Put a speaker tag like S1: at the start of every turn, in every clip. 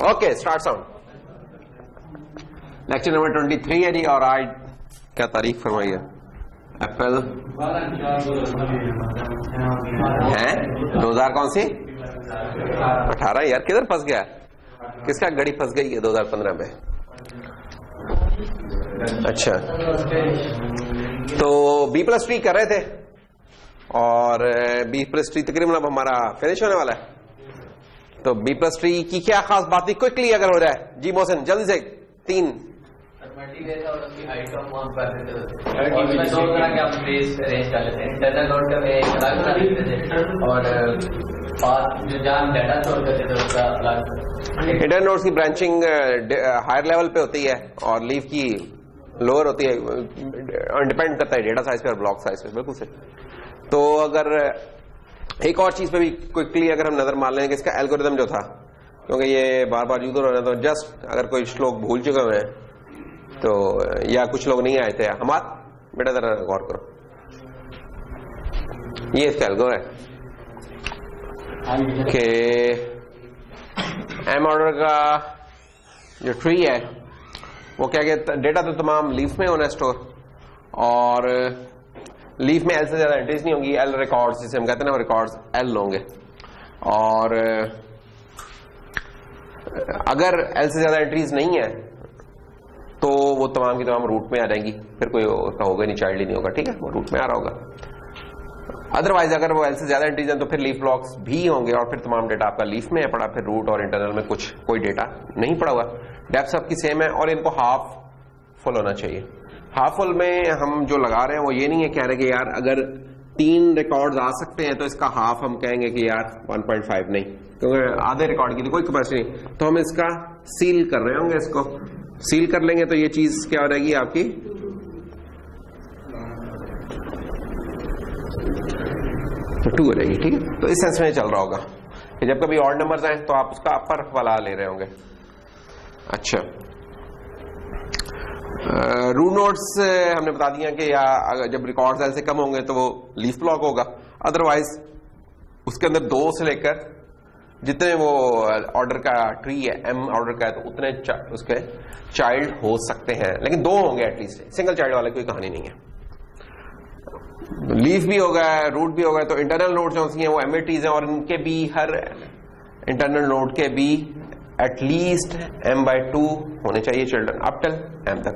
S1: Okay start sound. Lecture number 23 है जी, और आज क्या तारीख फरमाइए? एप्पल है 2000 कौन सी 18 यार, किधर फंस गया? किसका गड़ी फंस गई है 2015 में? अच्छा, तो B+3 कर रहे थे और B+3 तकरीबन अब हमारा फिनिश होने वाला है। तो B+3 की क्या खास बात थी, क्विकली अगर हो जाए जी मोहसिन, जल्दी से 3
S2: और उसकी हाइट का फॉर्म कर देते थे और उसमें दो तरह के आप स्पेस अरेंज कर लेते हैं। इंटरनल नोड का एक अलग बना देते थे और पाथ जो जहाँ डाटा स्टोर करते थे उसका अलग।
S1: इंटरनल नोड्स की ब्रांचिंग हायर लेवल पे होती है और लीफ की लोअर होती है, डिपेंड करता है डेटा साइज पे और ब्लॉक साइज पे। बिल्कुल सही। तो अगर एक और चीज पे भी क्विकली अगर हम नजर मार लेंगे, इसका एल्गोरिथम जो था, क्योंकि ये बार बार यूज हो रहा है, तो जस्ट अगर कोई लोग भूल चुके हुए हैं तो, या कुछ लोग नहीं आए थे, हमार बेटा जरा गौर करो, ये इसका एल्गो है कि एम ऑर्डर का जो ट्री है वो क्या कहता है, डेटा तो तमाम लीफ में होना है स्टोर, और लीफ में एल से ज्यादा एंट्रीज नहीं होंगी। एल रिकॉर्ड्स जिसे हम कहते हैं ना, रिकॉर्ड्स एल होंगे, और अगर एल से ज्यादा एंट्रीज नहीं है तो वो तमाम की तमाम रूट में आ जाएंगी, फिर कोई उसका होगा नहीं, चाइल्ड ही नहीं होगा। ठीक है, वो रूट में आ रहा होगा। अदरवाइज अगर वो एल से ज्यादा एंट्रीज हैं तो फिर लीफ ब्लॉक्स भी होंगे, और फिर तमाम डेटा आपका लीफ में है पड़ा, फिर रूट और इंटरनल में कोई डेटा नहीं पड़ा हुआ। डेप्थ सबकी सेम है और इनको हाफ फुल होना चाहिए। हाफ फुल में हम जो लगा रहे हैं वो ये नहीं है कह रहे कि यार अगर 3 रिकॉर्ड्स आ सकते हैं तो इसका हाफ हम कहेंगे कि यार 1.5 नहीं, क्योंकि आधे रिकॉर्ड की तो कोई कैपेसिटी नहीं, तो हम इसका सील कर रहे होंगे। इसको सील कर लेंगे तो ये चीज क्या हो जाएगी आपकी 2 हो जाएगी। ठीक है, तो इस सेंस में चल रहा होगा कि जब कभी ऑड नंबर्स आए तो आप उसका अपर वाला ले रहे होंगे। अच्छा, रूट नोड्स हमने बता दिया कि या जब रिकॉर्ड्स एल से कम होंगे तो वो लीफ ब्लॉक होगा, अदरवाइज उसके अंदर 2 से लेकर जितने वो ऑर्डर का ट्री है, एम ऑर्डर का है, तो उतने उसके चाइल्ड हो सकते हैं, लेकिन 2 होंगे एटलीस्ट। सिंगल चाइल्ड वाले कोई कहानी नहीं है। लीफ भी होगा, रूट भी होगा, तो इंटरनल नोड जो हैं वो एमएटीज हैं, और इनके भी हर इंटरनल नोड के भी एटलीस्ट m/2 होने चाहिए चिल्ड्रन अप टिल m तक।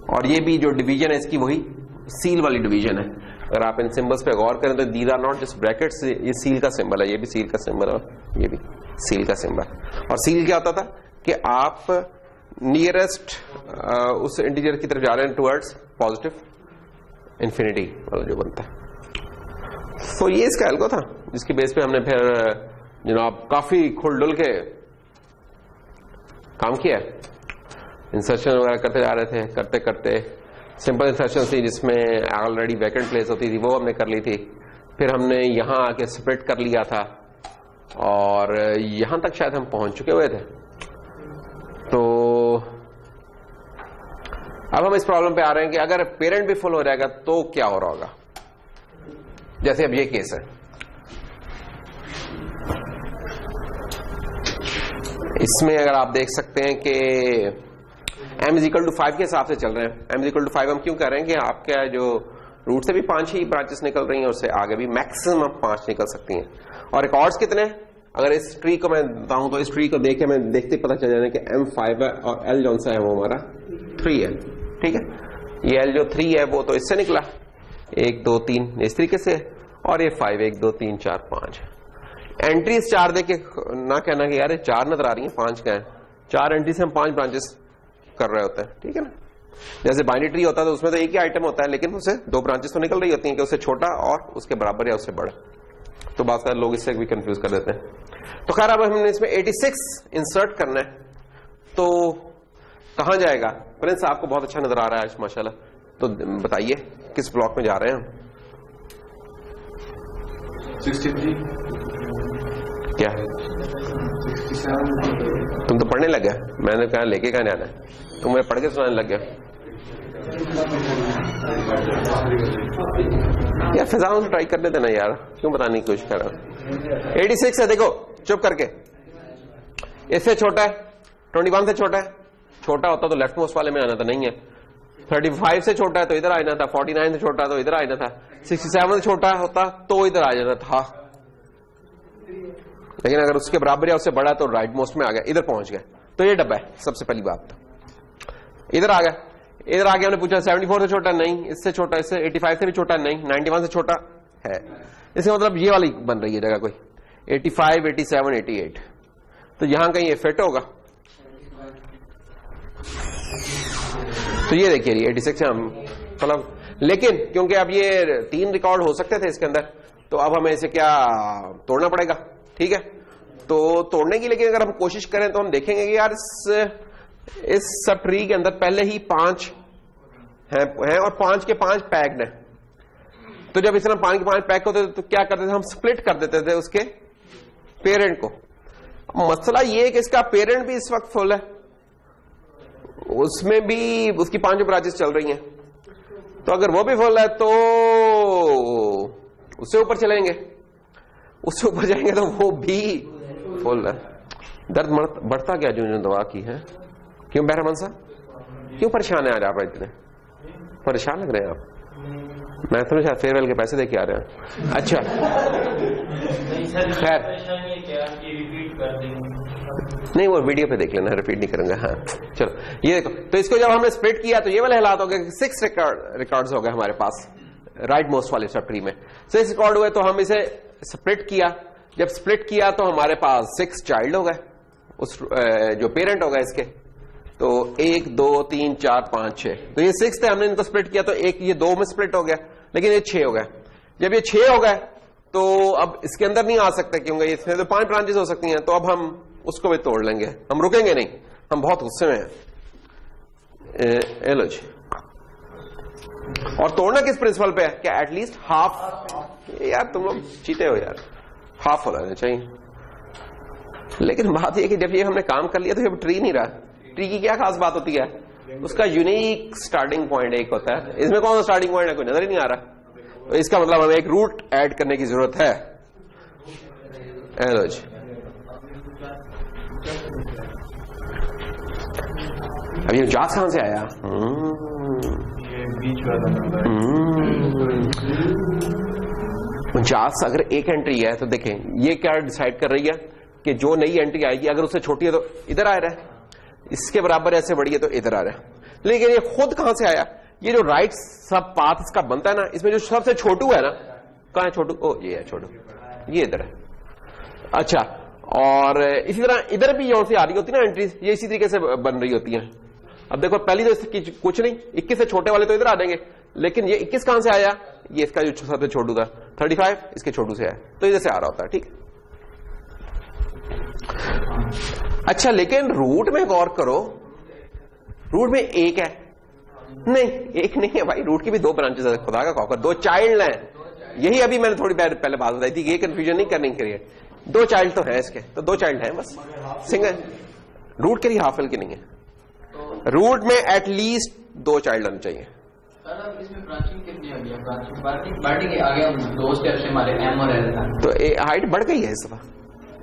S1: और ये भी जो डिवीजन है इसकी वही सील वाली डिवीजन है। अगर आप इन सिंबल्स पे गौर करें तो these are not just brackets, ये सील का सिंबल है, ये भी सील का सिंबल है, ये भी सील का सिंबल। और सील क्या होता था कि आप नियरेस्ट उस इंटीजर की तरफ जा रहे हैं टुवर्ड्स पॉजिटिव इंफिनिटी वाला जो बनता है। तो ये इसका एल्गो था जिसकी बेस पे हमने फिर जनाब काफी खुलडुल के काम किया, इंसर्शन वगैरह करते जा रहे थे। करते करते सिंपल इंसर्शन थी जिसमें ऑलरेडी वैकेंट प्लेस होती थी, वो हमने कर ली थी। फिर हमने यहां आके स्प्लिट कर लिया था और यहां तक शायद हम पहुंच चुके हुए थे। तो अब हम इस प्रॉब्लम पे आ रहे हैं कि अगर पेरेंट भी फुल हो जाएगा तो क्या हो रहा होगा। जैसे अब ये केस है, इसमें अगर आप देख सकते हैं कि m=5 के हिसाब से चल रहे हैं। m=5 हम क्यों कह रहे हैं कि आपके जो रूट से भी 5 ही ब्रांचेस निकल रही हैं, उससे आगे भी मैक्सिमम 5 निकल सकती हैं। और रिकॉर्ड्स कितने, अगर इस ट्री को मैं बताऊं तो इस ट्री को देख के मैं देखते पता चल जाए कि m5 है और l जौन सा है वो हमारा 3 है। ठीक है, ये l जो 3 है वो तो इससे निकला 1 2 3 इस तरीके से, और ये 5 1 2 3 4 5 एंट्रीज 4 देके ना कहना कि यार 4 नजर आ रही है 5 का है। 4 एंट्री से हम 5 ब्रांचेस कर रहे होते हैं। ठीक है ना, जैसे बाइनरी ट्री होता है तो उसमें तो एक ही आइटम होता है, लेकिन उससे 2 ब्रांचेस तो निकल रही होती हैं कि उससे छोटा और उसके बराबर या उससे बड़ा। तो बात कर लोग इससे भी कंफ्यूज कर देते हैं। तो खैर अब हमने इसमें 86 इंसर्ट करना है, तो कहां जाएगा? प्रिंस आपको बहुत अच्छा नजर आ रहा है आज माशाल्लाह, तो बताइए किस ब्लॉक में जा रहे हैं हम?
S3: 63
S1: क्या
S3: 67
S1: तुम तो पढ़ने लग गए, मैंने कहा लेके कहां जाना है, तुम मुझे पढ़ के सुनाने लग गए। यार फिजाओं से ट्राई करने देना यार, क्यों बताने की कोशिश कर रहा हूं। 86 है, देखो चुप करके, इससे छोटा है 21 से छोटा है, छोटा होता तो लेफ्ट मोस्ट वाले में आना था, नहीं है। 35 से छोटा है तो इधर आ जाना था, 49 से छोटा है तो इधर आ जाना था, 67 से छोटा होता तो इधर आ जाना था, लेकिन अगर उसके बराबर या उससे बड़ा तो राइट मोस्ट में आ गया, इधर पहुंच गया। तो ये डब्बा है सबसे पहली बात। इधर आ गया, इधर आगे हमने पूछा 74 से छोटा, नहीं। इससे छोटा, इससे 85 से भी छोटा, नहीं। 91 से छोटा है, इसका मतलब ये वाली बन रही है जगह कोई 85, 87, 88, तो यहां कहीं ये फिट होगा। तो ये देखिए 86 हम मतलब, लेकिन क्योंकि अब ये 3 रिकॉर्ड हो सकते थे इसके अंदर, तो अब हमें इसे क्या तोड़ना पड़ेगा, ठीक है। तो तोड़ने की लेकिन अगर हम कोशिश करें तो हम देखेंगे कि यार इस सब ट्री के अंदर पहले ही 5 हैं और 5 के 5 पैक्ड हैं। तो जब इस तरह 5 के 5 पैक होते थे तो क्या करते थे, हम स्प्लिट कर देते थे उसके पेरेंट को। मसला ये है कि इसका पेरेंट भी इस वक्त फुल है, उसमें भी उसकी 5 ब्रांचेस चल रही हैं, तो अगर वो भी फुल है तो उससे ऊपर चलेंगे, उससे ऊपर जाएंगे तो वो भी फुल है। दर्द बढ़ता क्या जो दवा की है। क्यों बहरमन साहब, क्यों परेशान है आज आप? इतने परेशान लग रहे हैं आप। मैं तो शायद फेयरवेल के पैसे देके आ रहे हैं। अच्छा खैर, नहीं वो वीडियो पे देख लेना, रिपीट नहीं करूंगा। हाँ चलो ये देखो, तो इसको जब हमने स्प्लिट किया तो ये वाले हालात हो गए, 6 रिकॉर्ड्स हो गए हमारे पास राइट मोस्ट वाले सब ट्री में। 6 रिकॉर्ड हुए तो हम इसे स्प्लिट किया, जब स्प्लिट किया तो हमारे पास 6 चाइल्ड हो गए, उस जो पेरेंट हो गए इसके। तो 1 2 3 4 5 6, तो ये 6 थे, हमने इनको स्प्लिट किया तो एक ये 2 में स्प्लिट हो गया, लेकिन ये 6 हो गया। जब ये 6 हो गए तो अब इसके अंदर नहीं आ सकते क्योंकि इसमें तो 5 ब्रांचेस हो सकती हैं, तो अब हम उसको भी तोड़ लेंगे, हम रुकेंगे नहीं, हम बहुत गुस्से में हैं। एलो जी, और तोड़ना किस प्रिंसिपल पे है, क्या एटलीस्ट हाफ, यार तुम लोग चीते हो यार, हाफ हो जाना चाहिए। लेकिन बात यह कि जब ये हमने काम कर लिया तो ये ट्री नहीं रहा। ट्री की क्या खास बात होती है, उसका यूनिक स्टार्टिंग पॉइंट एक होता है, इसमें कौन सा स्टार्टिंग पॉइंट है, कोई नजर ही नहीं आ रहा। तो इसका मतलब हमें एक रूट ऐड करने की जरूरत है। एलो जी, अब ये जात कहां से आया? जात अगर एक एंट्री है तो देखें ये क्या डिसाइड कर रही है कि जो नई एंट्री आएगी अगर उससे छोटी है तो इधर आ रहा है, इसके बराबर ऐसे बड़ी है तो इधर आ रहा है। लेकिन ये खुद कहां से आया, ये जो राइट सब पाथ इसका बनता है ना, इसमें जो सबसे छोटू है ना, कहां है छोटू? ओ ये है छोटू, ये इधर है। अच्छा, और इसी तरह इधर भी यहां से आ रही होती है ना एंट्रीज, ये इसी तरीके से बन रही होती है। अब देखो पहली तो इसकी कुछ नहीं, 21 से छोटे वाले तो इधर आ जाएंगे, लेकिन ये 21 कहां से आया, ये इसका जो सबसे छोटू था 35 इसके छोटू से आया, तो इधर से आ रहा होता है, ठीक। अच्छा, लेकिन रूट में गौर करो, रूट में एक है नहीं, एक नहीं है भाई, रूट की भी 2 ब्रांचेस है, खुदा का कॉकर, 2 चाइल्ड हैं। यही अभी मैंने थोड़ी देर पहले बात बताई थी कि ये कंफ्यूजन नहीं करनी चाहिए, 2 चाइल्ड तो है इसके, तो 2 चाइल्ड है बस, सिंगल रूट के लिए हाफ की नहीं है। रूट में एटलीस्ट 2 चाइल्ड होने चाहिए।
S2: इसमें ब्रांचिंग कितनी हो गई? ब्रांचिंग आगे हम 2 स्टेप्स से हमारे एम और एल था,
S1: तो हाइट बढ़ गई है इस दफा,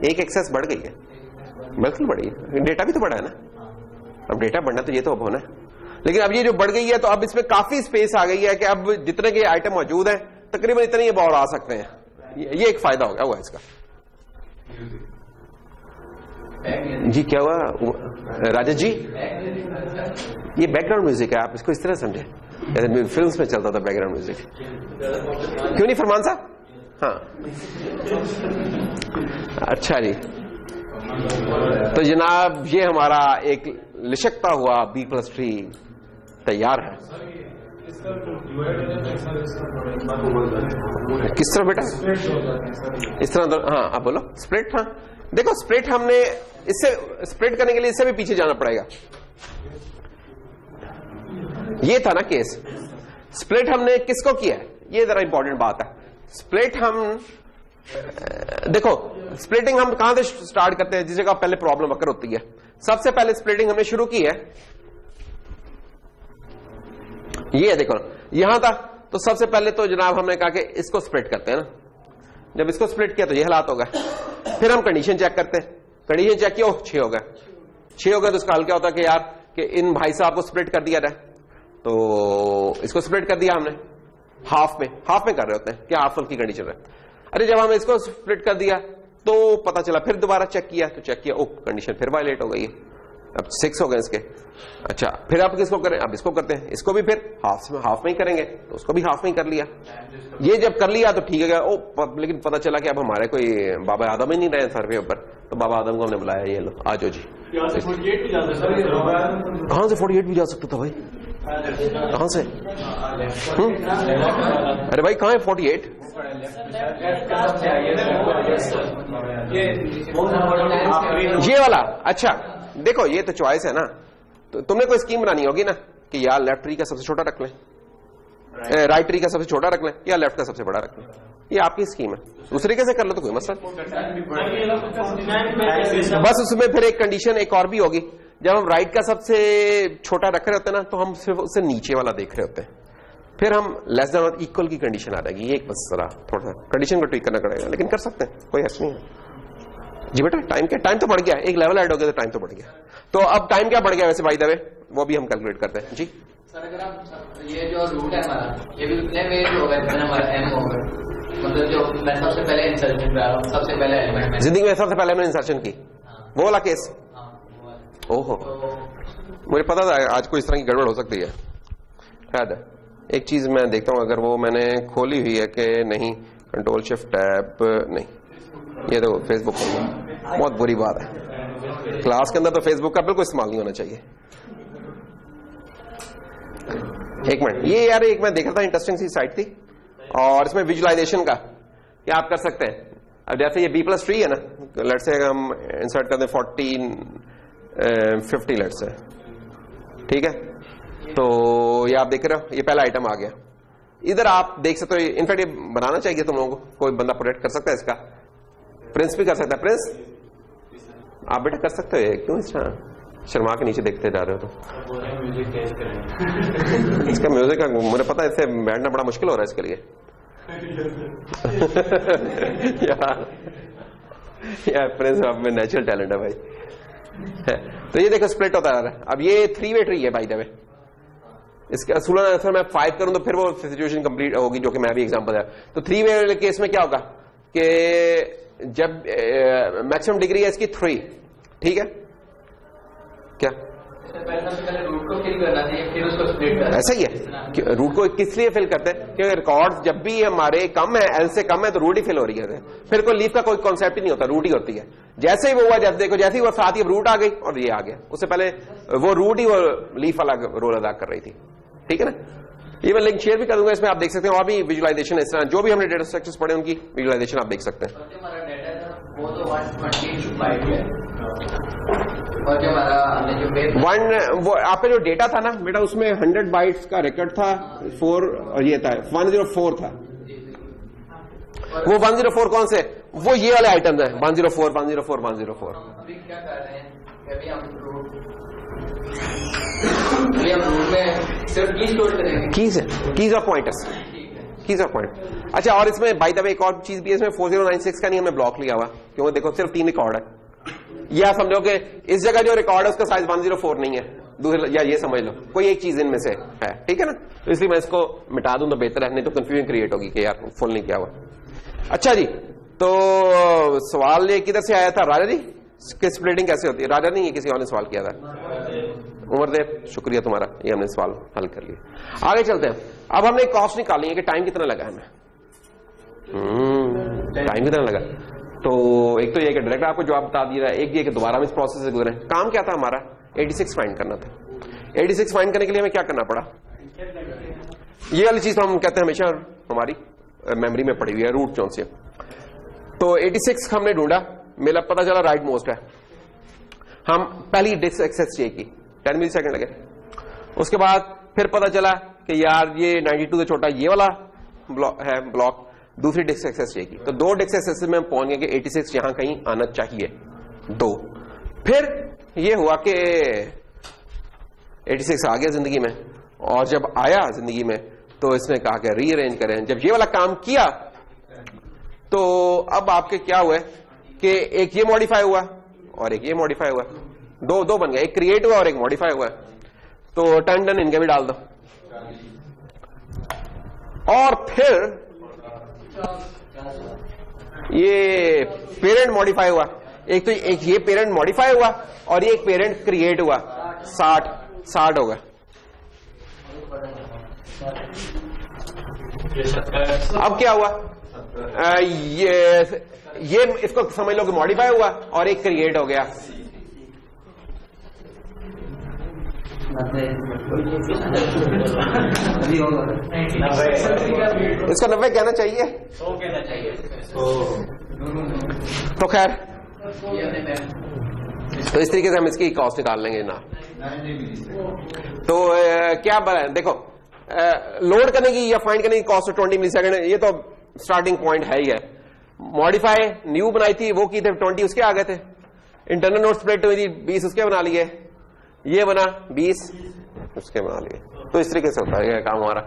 S1: एक एक्सेस बढ़ गई है, बिल्कुल बढ़ी है, डेटा भी तो बढ़ा है ना, अब डेटा बढ़ना तो ये तो अब होना है। लेकिन अब ये जो बढ़ गई है तो अब इसमें काफी स्पेस आ गई है कि अब जितने के आइटम मौजूद हैं तकरीबन इतने ही और आ सकते हैं, ये एक फायदा हो गया हुआ इसका। जी क्या हुआ राजेश जी? ये बैकग्राउंड म्यूजिक है, आप इसको इस तरह समझे जैसे फिल्म्स में चलता था बैकग्राउंड म्यूजिक, क्यों नहीं फरमान साहब? हाँ अच्छा जी, तो जनाब ये हमारा एक लिशकता हुआ B+3 तैयार है। किस तरह बेटा? इस तरह, हाँ आप बोलो स्प्लिट। हाँ देखो स्प्लिट हमने इससे स्प्लिट करने के लिए इससे भी पीछे जाना पड़ेगा, ये था ना केस। स्प्लिट हमने किसको किया है, ये जरा इंपॉर्टेंट बात है। स्प्लिट हम देखो स्प्लिटिंग हम कहां से स्टार्ट करते हैं, जिस जगह पहले प्रॉब्लम अकर होती है। सबसे पहले स्प्लिटिंग हमने शुरू की है, ये है देखो यहां था, तो सबसे पहले तो जनाब हमने कहा कि इसको स्प्लिट करते हैं ना, जब इसको स्प्लिट किया तो ये हालात हो गए। फिर हम कंडीशन चेक करते हैं, कंडीशन चेक किया 6 हो गए, 6 हो गए तो इसका हल क्या होता है कि यार कि इन भाई साहब को स्प्लिट कर दिया जाए, तो इसको स्प्लिट कर दिया हमने हाफ में कर रहे होते हैं, क्या हाफ फुल की कंडीशन है। अरे जब हम इसको स्प्लिट कर दिया तो पता चला, फिर दोबारा चेक किया तो चेक किया ओ कंडीशन फिर वायलेट हो गई है, अब 6 हो गए इसके। अच्छा फिर आप किसको करें, अब इसको करते हैं, इसको भी फिर हाफ में ही करेंगे, तो उसको भी हाफ में ही कर लिया। ये जब कर लिया तो ठीक है ओ, लेकिन पता चला कि अब हमारे कोई बाबा आदम ही नहीं रहे सर्वे ऊपर, तो बाबा आदम को हमने बुलाया, ये लो आ जाओ जी। कहां से 48 भी जा सकता था भाई, कहां से? अरे भाई कहां है 48? ये वाला। अच्छा देखो ये तो चॉइस है ना, तो तुमने कोई स्कीम बनानी होगी ना कि यार लेफ्ट ट्री का सबसे छोटा रख लें, राइट ट्री का सबसे छोटा रख लें, या लेफ्ट का सबसे बड़ा रख लें, ये आपकी स्कीम है, उस तरीके से कर लो तो कोई मसला। बस उसमें फिर एक कंडीशन एक और भी होगी, जब हम राइट का सबसे छोटा रख रहे होते हैं ना, तो हम सिर्फ उससे नीचे वाला देख रहे होते हैं, फिर हम लेस देन और इक्वल की कंडीशन आ जाएगी। ये एक बस जरा थोड़ा सा कंडीशन को ट्वीक करना पड़ेगा, लेकिन कर सकते हैं, कोई हर्ज नहीं है जी। बेटा टाइम तो बढ़ गया, एक लेवल ऐड हो गया तो टाइम तो बढ़ गया। तो अब टाइम क्या बढ़ गया वैसे बाय द वे, वो भी हम कैलकुलेट करते हैं जी।
S2: सर अगर आप ये जो रूट है हमारा, ये भी उतने वेट होगा जितना हमारा एम होगा, मतलब जो मैं सबसे पहले इंसर्शन कर रहा हूँ, सबसे पहले एलिमेंट में
S1: जिंदगी में सबसे पहले हमने इंसर्शन की, वो वाला केस। ओहो मुझे पता था आज कोई इस तरह की गड़बड़ हो सकती है। खैर एक चीज मैं देखता हूं, अगर वो मैंने खोली हुई है कि नहीं, कंट्रोल शिफ्ट टैब नहीं, ये तो फेसबुक बहुत बुरी बात है, क्लास के अंदर तो फेसबुक का बिल्कुल इस्तेमाल नहीं होना चाहिए। एक मिनट, ये यार एक मैं देख रहा था इंटरेस्टिंग सी साइट थी, और इसमें विजुअलाइजेशन का क्या आप कर सकते हैं। अब जैसे ये B+3 है ना, लेट्स से हम इंसर्ट कर दें 1450 लेट्स से, ठीक है, तो ये आप देख रहे हो ये पहला आइटम आ गया, इधर आप देख सकते हो। इनफैक्ट ये बनाना चाहिए तुम लोगों को, कोई बंदा प्रोटेक्ट कर सकता है इसका, प्रिंस भी कर सकता है, प्रिंस आप बेटा कर सकते हो, ये क्यों इस शर्मा के नीचे देखते जा रहे हो? तो इसका म्यूजिक का मुझे पता है, इससे बैठना बड़ा मुश्किल हो रहा है इसके लिए। यार प्रिंस आप में नेचुरल टैलेंट है भाई। तो ये देखो स्प्लिट होता है। अब ये 3 वे ट्री है बाय द वे, इसका असूलन आंसर मैं 5 करूं तो फिर वो सिचुएशन कंप्लीट होगी, जो कि मैं भी एग्जांपल है। तो 3 वे केस में क्या होगा कि जब मैक्सिमम डिग्री है इसकी 3, ठीक है, क्या
S2: पहले रूट को फिल करना चाहिए, फिर उसको स्प्लिट करना।
S1: ऐसा ही है, रूट को किस लिए फिल करते हैं, क्योंकि रिकॉर्ड जब भी हमारे कम है, एल से कम है, तो रूट ही फिल हो रही है, फिर कोई लीफ का कोई कॉन्सेप्ट ही नहीं होता, रूट ही होती है। जैसे ही वो हुआ, जैसे देखो जैसे ही वो साथ ही रूट आ गई और ये आ गया, उससे पहले वो रूट ही वो लीफ वाला रोल अदा कर रही थी, ठीक है ना। ये मैं लिंक शेयर भी करूंगा, इसमें आप देख सकते हैं, और भी विजुअलाइजेशन इस तरह जो भी हमने डेटा स्ट्रक्चर्स पढ़े उनकी विजुअलाइजेशन आप देख सकते हैं।
S2: हमारा डेटा था वो तो 120 है, और जो हमारा हमने जो
S1: वो आपका जो डेटा था ना बेटा, उसमें 100 बाइट्स का रिकॉर्ड था 4, और ये था 104 था। वो 104 कौन से, वो ये वाले आइटम है 104 104 104।
S2: अभी क्या कर रहे हैं, अभी हम रूट में सिर्फ की स्टोर करेंगे,
S1: keys of pointers, keys of point. अच्छा, और इसमें बाय द वे एक और चीज भी है, इसमें 4096 का नहीं हमने ब्लॉक लिया हुआ, क्योंकि देखो सिर्फ 3 रिकॉर्ड है। या समझो कि इस जगह जो रिकॉर्ड है उसका साइज 104 नहीं है, दूसरे, या ये समझ लो कोई एक चीज इनमें से है, ठीक है ना। तो इसलिए मैं इसको मिटा दूं तो बेहतर है, नहीं तो कंफ्यूजन क्रिएट होगी कि यार फुल नहीं किया हुआ। अच्छा जी, तो सवाल ये किधर से आया था, राजा जी कि स्प्लिटिंग कैसे होती है? राजा नहीं, किसी और ने सवाल किया था, उमरदेव, शुक्रिया तुम्हारा, ये हमने सवाल हल कर लिया। आगे चलते हैं। अब हमने कॉस्ट निकालनी है कि टाइम कितना लगा हमें, टाइम कितना लगा। तो एक तो ये कि डायरेक्ट आपको जवाब बता दिया, एक ये कि दोबारा हम इस प्रोसेस से गुजरे। काम क्या था हमारा, 86 फाइंड करना था। 86 फाइंड करने के लिए हमें क्या करना पड़ा, ये वाली चीज तो हम कहते हैं हमेशा हमारी मेमोरी में पड़ी हुई है, रूट चौन से। तो 86 हमने ढूंढा, मेरा पता चला राइट मोस्ट है। हम पहली डिस्क एक्सेस चाहिए की 10 मिली सेकेंड लगे। उसके बाद फिर पता चला कि यार ये 92 से छोटा ये वाला ब्लॉक, दूसरी डिस्क एक्सेस चाहिए। तो 2 डिस्क एक्सेस में हम पहुंच गए कि 86 यहां कहीं आना चाहिए 2। फिर ये हुआ कि 86 आ गया जिंदगी में, और जब आया जिंदगी में तो इसने कहा कि रीअरेंज करें। जब ये वाला काम किया तो अब आपके क्या हुआ कि एक ये मॉडिफाई हुआ और एक ये मॉडिफाई हुआ। दो बन गए, एक क्रिएट हुआ और एक मॉडिफाई हुआ है। तो टन इनके भी डाल दो। और फिर ये पेरेंट मॉडिफाई हुआ, एक ये पेरेंट मॉडिफाई हुआ और ये एक पेरेंट क्रिएट हुआ। 60 होगा। अब क्या हुआ, ये इसको समझ लो कि मॉडिफाई हुआ और एक क्रिएट हो गया। इसको 90 कहना चाहिए,
S2: 100 कहना चाहिए।
S1: तो खैर, तो इस तरीके से हम इसकी कॉस्ट निकाल लेंगे ना। तो क्या देखो, लोड करने की या फाइंड करने की कॉस्ट 20 मिली सेकेंड, ये तो स्टार्टिंग पॉइंट है ही है। मॉडिफाई न्यू बनाई थी, वो की थे 20, उसके आ गए थे। इंटरनल नोड स्प्लिट हुई थी 20, उसके बना लिए। ये बना 20, उसके बना लिए। तो इस तरीके से होता है काम हमारा।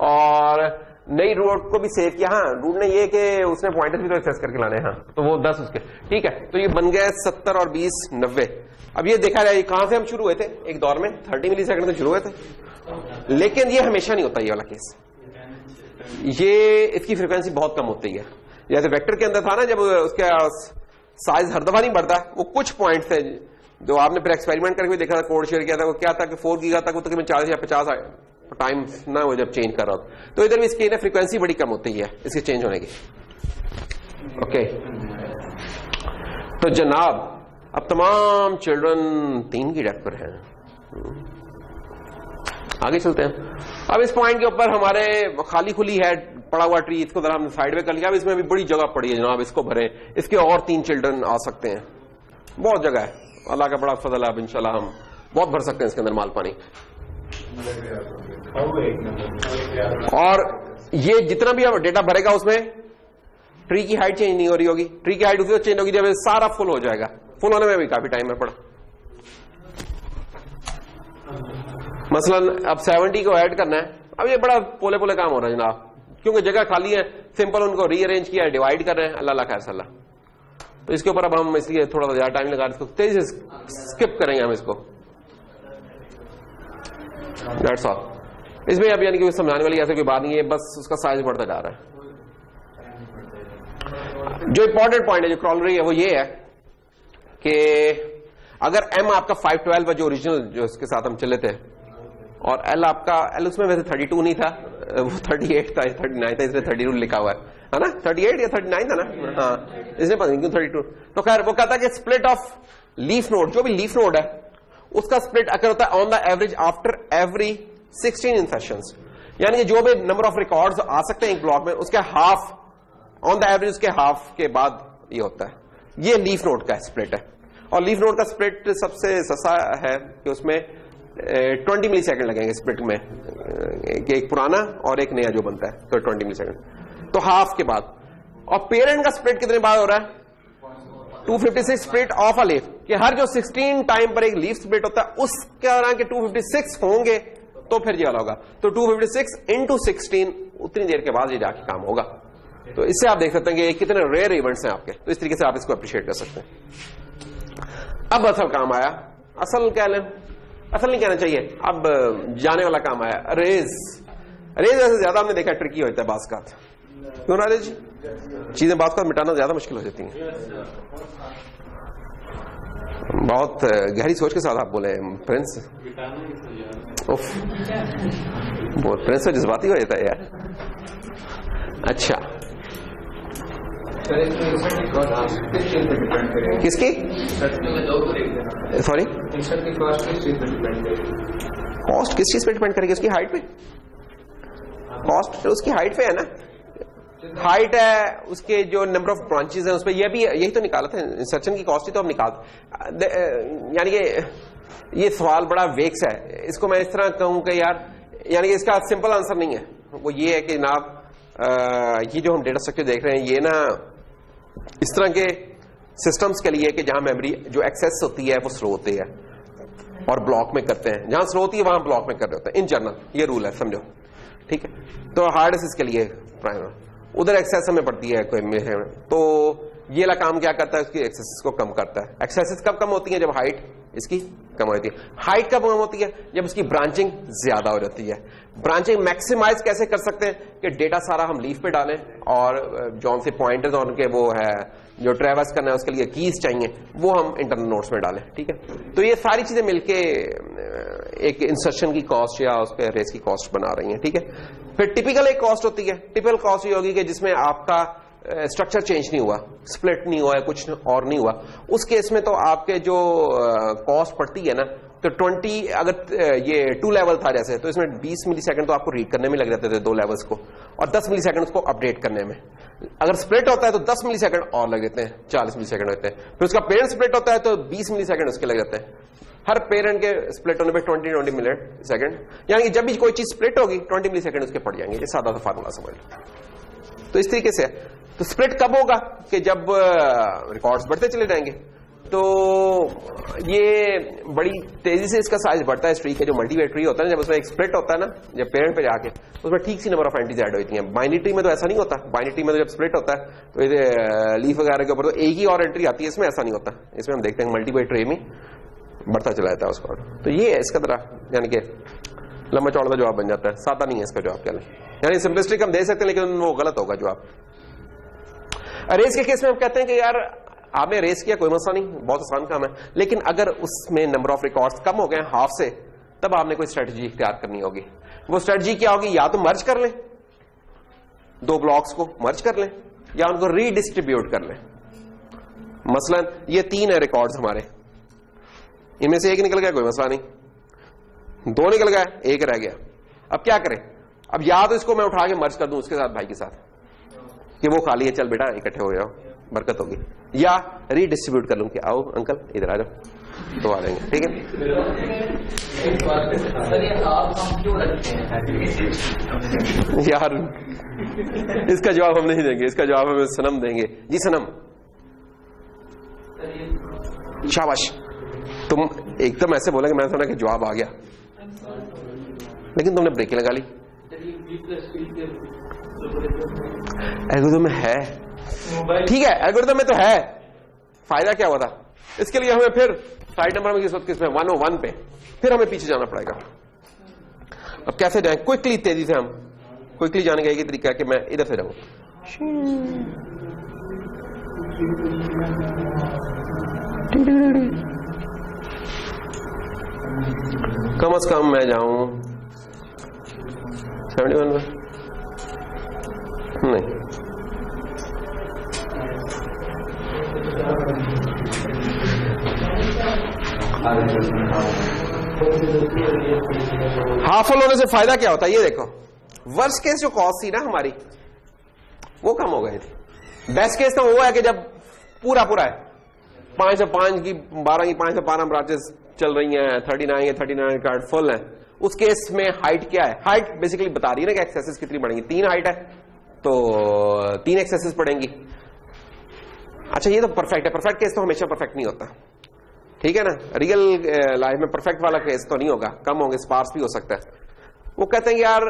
S1: और नई रूट को भी सेव किया। हाँ, रूट ने ये कि उसने पॉइंटर्स भी तो एक्सेस करके लाने। हाँ, तो वो 10 उसके, ठीक है। तो ये बन गया 70 और 20 90। अब ये देखा जाए कहां से हम शुरू हुए थे, एक दौर में 30 मिली सेकंड से शुरू हुए थे, लेकिन ये हमेशा नहीं होता ये वाला केस। ये इसकी फ्रीक्वेंसी बहुत कम होती है। जैसे वेक्टर के अंदर था ना, जब उसका साइज हर दफा नहीं बढ़ता, वो कुछ पॉइंट थे जो आपने फिर एक्सपेरिमेंट करके भी देखा था, कोड शेयर किया था, वो क्या था कि 4 गीगा तक वो तकरीबन 40 या 50 टाइम ना वो जब चेंज कर रहा हो। तो इधर भी इसकी ना फ्रीक्वेंसी बड़ी कम होती है इसके चेंज होने की। ओके, तो जनाब अब तमाम चिल्ड्रन 3 की डेप्थ पर हैं। आगे चलते हैं। अब इस पॉइंट के ऊपर हमारे खाली खुली है पड़ा हुआ ट्री, इसको जरा हमने साइड में कर लिया। अब इसमें भी बड़ी जगह पड़ी है जनाब, इसको भरे। इसके और 3 चिल्ड्रन आ सकते हैं, बहुत जगह है। अल्लाह का बड़ा फजल है, अब इंशाल्लाह हम बहुत भर सकते हैं इसके अंदर माल पानी। और ये जितना भी अब डेटा भरेगा उसमें ट्री की हाइट चेंज नहीं हो रही होगी। ट्री की हाइट उसी वक्त चेंज होगी जब सारा फुल हो जाएगा। फुल होने में भी काफी टाइम है पड़ा। मसलन अब 70 को ऐड करना है। अब ये बड़ा पोले पोले काम हो रहा है जनाब, क्योंकि जगह खाली है। सिंपल उनको रीअरेंज किया है, डिवाइड कर रहे हैं। अल्लाह खैर सल्लाह। तो इसके ऊपर अब हम इसलिए थोड़ा सा ज्यादा टाइम लगा, इसको तेजी से स्किप करेंगे हम इसको। That's all. इसमें अब यानी कि समझाने वाली ऐसे कोई बात नहीं है, बस उसका साइज बढ़ता जा रहा है। जो इंपॉर्टेंट पॉइंट है, जो क्रॉलरी है, वो ये है कि अगर m आपका 512 है, जो ओरिजिनल जो इसके साथ हम चले थे, और l आपका, l उसमें वैसे 32 नहीं था, वो 38 था, 39 था, इसलिए 32 लिखा हुआ है ना। 38 या 39 था ना। हाँ, इसने पता नहीं क्यों 32। तो खैर वो कहता है कि स्प्लिट ऑफ लीफ नोड, जो भी लीफ नोड है उसका स्प्लिट अगर होता है on the average after every 16 insertions, यानी कि जो भी नंबर ऑफ रिकॉर्ड्स आ सकते हैं एक ब्लॉक में, उसके हाफ ऑन द एवरेज, उसके हाफ के बाद ये होता है। ये लीफ नोड का स्प्लिट है। और लीफ नोड का स्प्लिट सबसे सस्ता है कि उसमें 20 मिली सेकेंड लगेंगे स्प्लिट में, एक पुराना और एक नया जो बनता है, तो 20 मिली सेकेंड, तो हाफ के बाद। और पेरेंट का स्प्लिट कितने बाद हो रहा है? 256 स्प्लिट ऑफ अ लीफ, कि हर जो 16 टाइम पर एक लीफ स्प्लिट होता है उसके तरह के 256 होंगे तो फिर ये वाला होगा। तो 256 इंटू 16 उतनी देर के बाद ये जाके काम होगा। तो इससे आप देख सकते हैं कि कितने रेयर इवेंट्स हैं आपके। तो इस तरीके से आप इसको अप्रिशिएट कर सकते हैं। अब असल काम आया, असल कह लें, असल नहीं कहना चाहिए, अब जाने वाला काम आया, रेज। रेज ऐसे ज्यादा हमने देखा ट्रिकी होता है बास का। क्यों राजेश जी? चीजें बास का मिटाना ज्यादा मुश्किल हो जाती हैं। बहुत गहरी सोच के साथ आप बोले प्रिंस। उफ, बहुत प्रिंस से जज्बाती हो जाता है यार। अच्छा, किसकी? सॉरी, कॉस्ट किस चीज पे डिपेंड करेगी? उसकी हाइट पे। कॉस्ट तो उसकी हाइट पे है ना, हाइट है, उसके जो नंबर ऑफ ब्रांचेस हैं उस पर। यह भी यही तो निकाला था इंसर्शन की कॉस्ट ही तो हम निकाल। यानी कि ये सवाल बड़ा वेक्स है। इसको मैं इस तरह कहूं कि यार, यानी कि इसका सिंपल आंसर नहीं है। वो ये है कि जनाब ये जो हम डेटा स्ट्रक्चर देख रहे हैं, ये ना इस तरह के सिस्टम्स के लिए कि जहां मेमोरी जो एक्सेस होती है वो स्लो होती है और ब्लॉक में करते हैं। जहां स्लो होती है वहां ब्लॉक में कर रहे होते हैं। इन जनरल ये रूल है, समझो, ठीक है। तो हार्ड डिस्क के लिए प्राइमर, उधर एक्सेस हमें पड़ती है कोई में, तो ये वाला काम क्या करता है, उसकी एक्सेस को कम करता है। एक्सेस कब कम होती है? जब हाइट इसकी कम होती है। हाइट कब कम होती है? जब उसकी ब्रांचिंग ज्यादा हो जाती है। ब्रांचिंग मैक्सिमाइज कैसे कर सकते हैं कि डेटा सारा हम लीफ पे डालें और जौन से पॉइंटर्स और उनके वो है जो ट्रेवर्स करना है उसके लिए कीज चाहिए वो हम इंटरनल नोट्स में डालें। ठीक है, तो ये सारी चीजें मिलके एक इंसर्शन की कॉस्ट या उस पर रेस की कॉस्ट बना रही हैं। ठीक है, फिर टिपिकल एक कॉस्ट होती है। टिपिकल कॉस्ट ये होगी कि जिसमें आपका स्ट्रक्चर चेंज नहीं हुआ, स्प्लिट नहीं हुआ है, कुछ और नहीं हुआ, उस केस में तो आपके जो कॉस्ट पड़ती है ना, तो 20 अगर ये 2 लेवल था जैसे, तो इसमें 20 मिली सेकंड तो आपको रीड करने में लग जाते थे 2 लेवल्स को, और 10 मिली सेकंड उसको अपडेट करने में। अगर स्प्लिट होता है तो 10 मिली सेकंड और लग जाते हैं, 40 मिली सेकंड होते हैं। फिर उसका पेरेंट स्प्लिट होता है तो 20 मिली सेकंड उसके लग जाते हैं। हर पेरेंट के स्प्लिट होने पे 20 मिली सेकंड, यानी कि जब भी कोई चीज स्प्लिट होगी 20 मिली सेकंड उसके पड़ जाएंगे। ये सादा सा फार्मूला समझ लो। तो इस तरीके से तो स्प्लिट कब होगा कि जब रिकॉर्ड्स बढ़ते चले जाएंगे, तो ये बड़ी तेजी से इसका साइज बढ़ता है। ट्री के जो मल्टीवेट ट्री होता है जब उसमें एक स्प्लिट होता है ना, जब पेरेंट पे जाके उसमें ठीक सी नंबर ऑफ एंट्रीज ऐड होती हैं। बाइनरी ट्री में तो ऐसा नहीं होता। बाइनरी ट्री में तो जब स्प्लिट होता है तो ये लीफ वगैरह के ऊपर तो एक ही और एंट्री आती है, इसमें ऐसा नहीं होता। इसमें हम देखते हैं मल्टीवेट ट्री में बढ़ता चला जाता है उसका। तो ये है इसका तरह, यानी कि लंबा चौड़ा जवाब बन जाता है, सादा नहीं है इसका जवाब। क्या यानी सिंपलिस्टिक हम दे सकते हैं लेकिन वो गलत होगा जवाब। रेस के केस में हम कहते हैं कि यार आपने रेस किया, कोई मसला नहीं, बहुत आसान काम है, लेकिन अगर उसमें नंबर ऑफ रिकॉर्ड्स कम हो गए हाफ से, तब आपने कोई स्ट्रेटजी इख्तियार करनी होगी। वो स्ट्रेटजी क्या होगी? या तो मर्ज कर लें, 2 ब्लॉक्स को मर्ज कर लें, या उनको रीडिस्ट्रीब्यूट कर लें। मसलन ये 3 है रिकॉर्ड्स हमारे, इनमें से एक निकल गया, कोई मसला नहीं, 2 निकल गया, 1 रह गया। अब क्या करें? अब या तो इसको मैं उठा के मर्ज कर दूं उसके साथ, भाई के साथ, कि वो खाली है, चल बेटा इकट्ठे हो जाओ, बरकत होगी, या रीडिस्ट्रीब्यूट कर लूं कि आओ अंकल इधर आ जाओ, तो आ जाएंगे। ठीक है, यार इसका जवाब हम नहीं देंगे, इसका जवाब हमें सनम देंगे। जी सनम, शाबाश, तुम एकदम ऐसे बोला कि मैंने समझा कि जवाब आ गया, लेकिन तुमने ब्रेक लगा ली। एल्गोरिथम में है, ठीक है, एल्गोरिथम में तो है, फायदा क्या हुआ था? इसके लिए हमें फिर साइड नंबर में किसमें 101 पे फिर हमें पीछे जाना पड़ेगा। अब कैसे जाएं क्विकली, तेजी से हम क्विकली जाने का एक ही तरीका है कि मैं इधर से जाऊं, कम से कम मैं जाऊं 71 में, नहीं हाफ फुल होने से फायदा क्या होता है? ये देखो, वर्स्ट केस जो कॉस्ट थी ना हमारी वो कम हो गई थी। बेस्ट केस तो वो है कि जब पूरा है 5 से 5 की 12 की 5 से 12 ब्रांचेस चल रही हैं, 39 या 39 कार्ड फुल है, उस केस में हाइट क्या है? हाइट बेसिकली बता रही है ना कि एक्सेसेस कितनी बढ़ेंगी। 3 हाइट है तो 3 एक्सेसेस पड़ेंगी। अच्छा, ये तो परफेक्ट है। परफेक्ट केस तो हमेशा परफेक्ट नहीं होता, ठीक है ना। रियल लाइफ में परफेक्ट वाला केस तो नहीं होगा, कम होंगे, स्पार्स भी हो सकता है। वो कहते हैं यार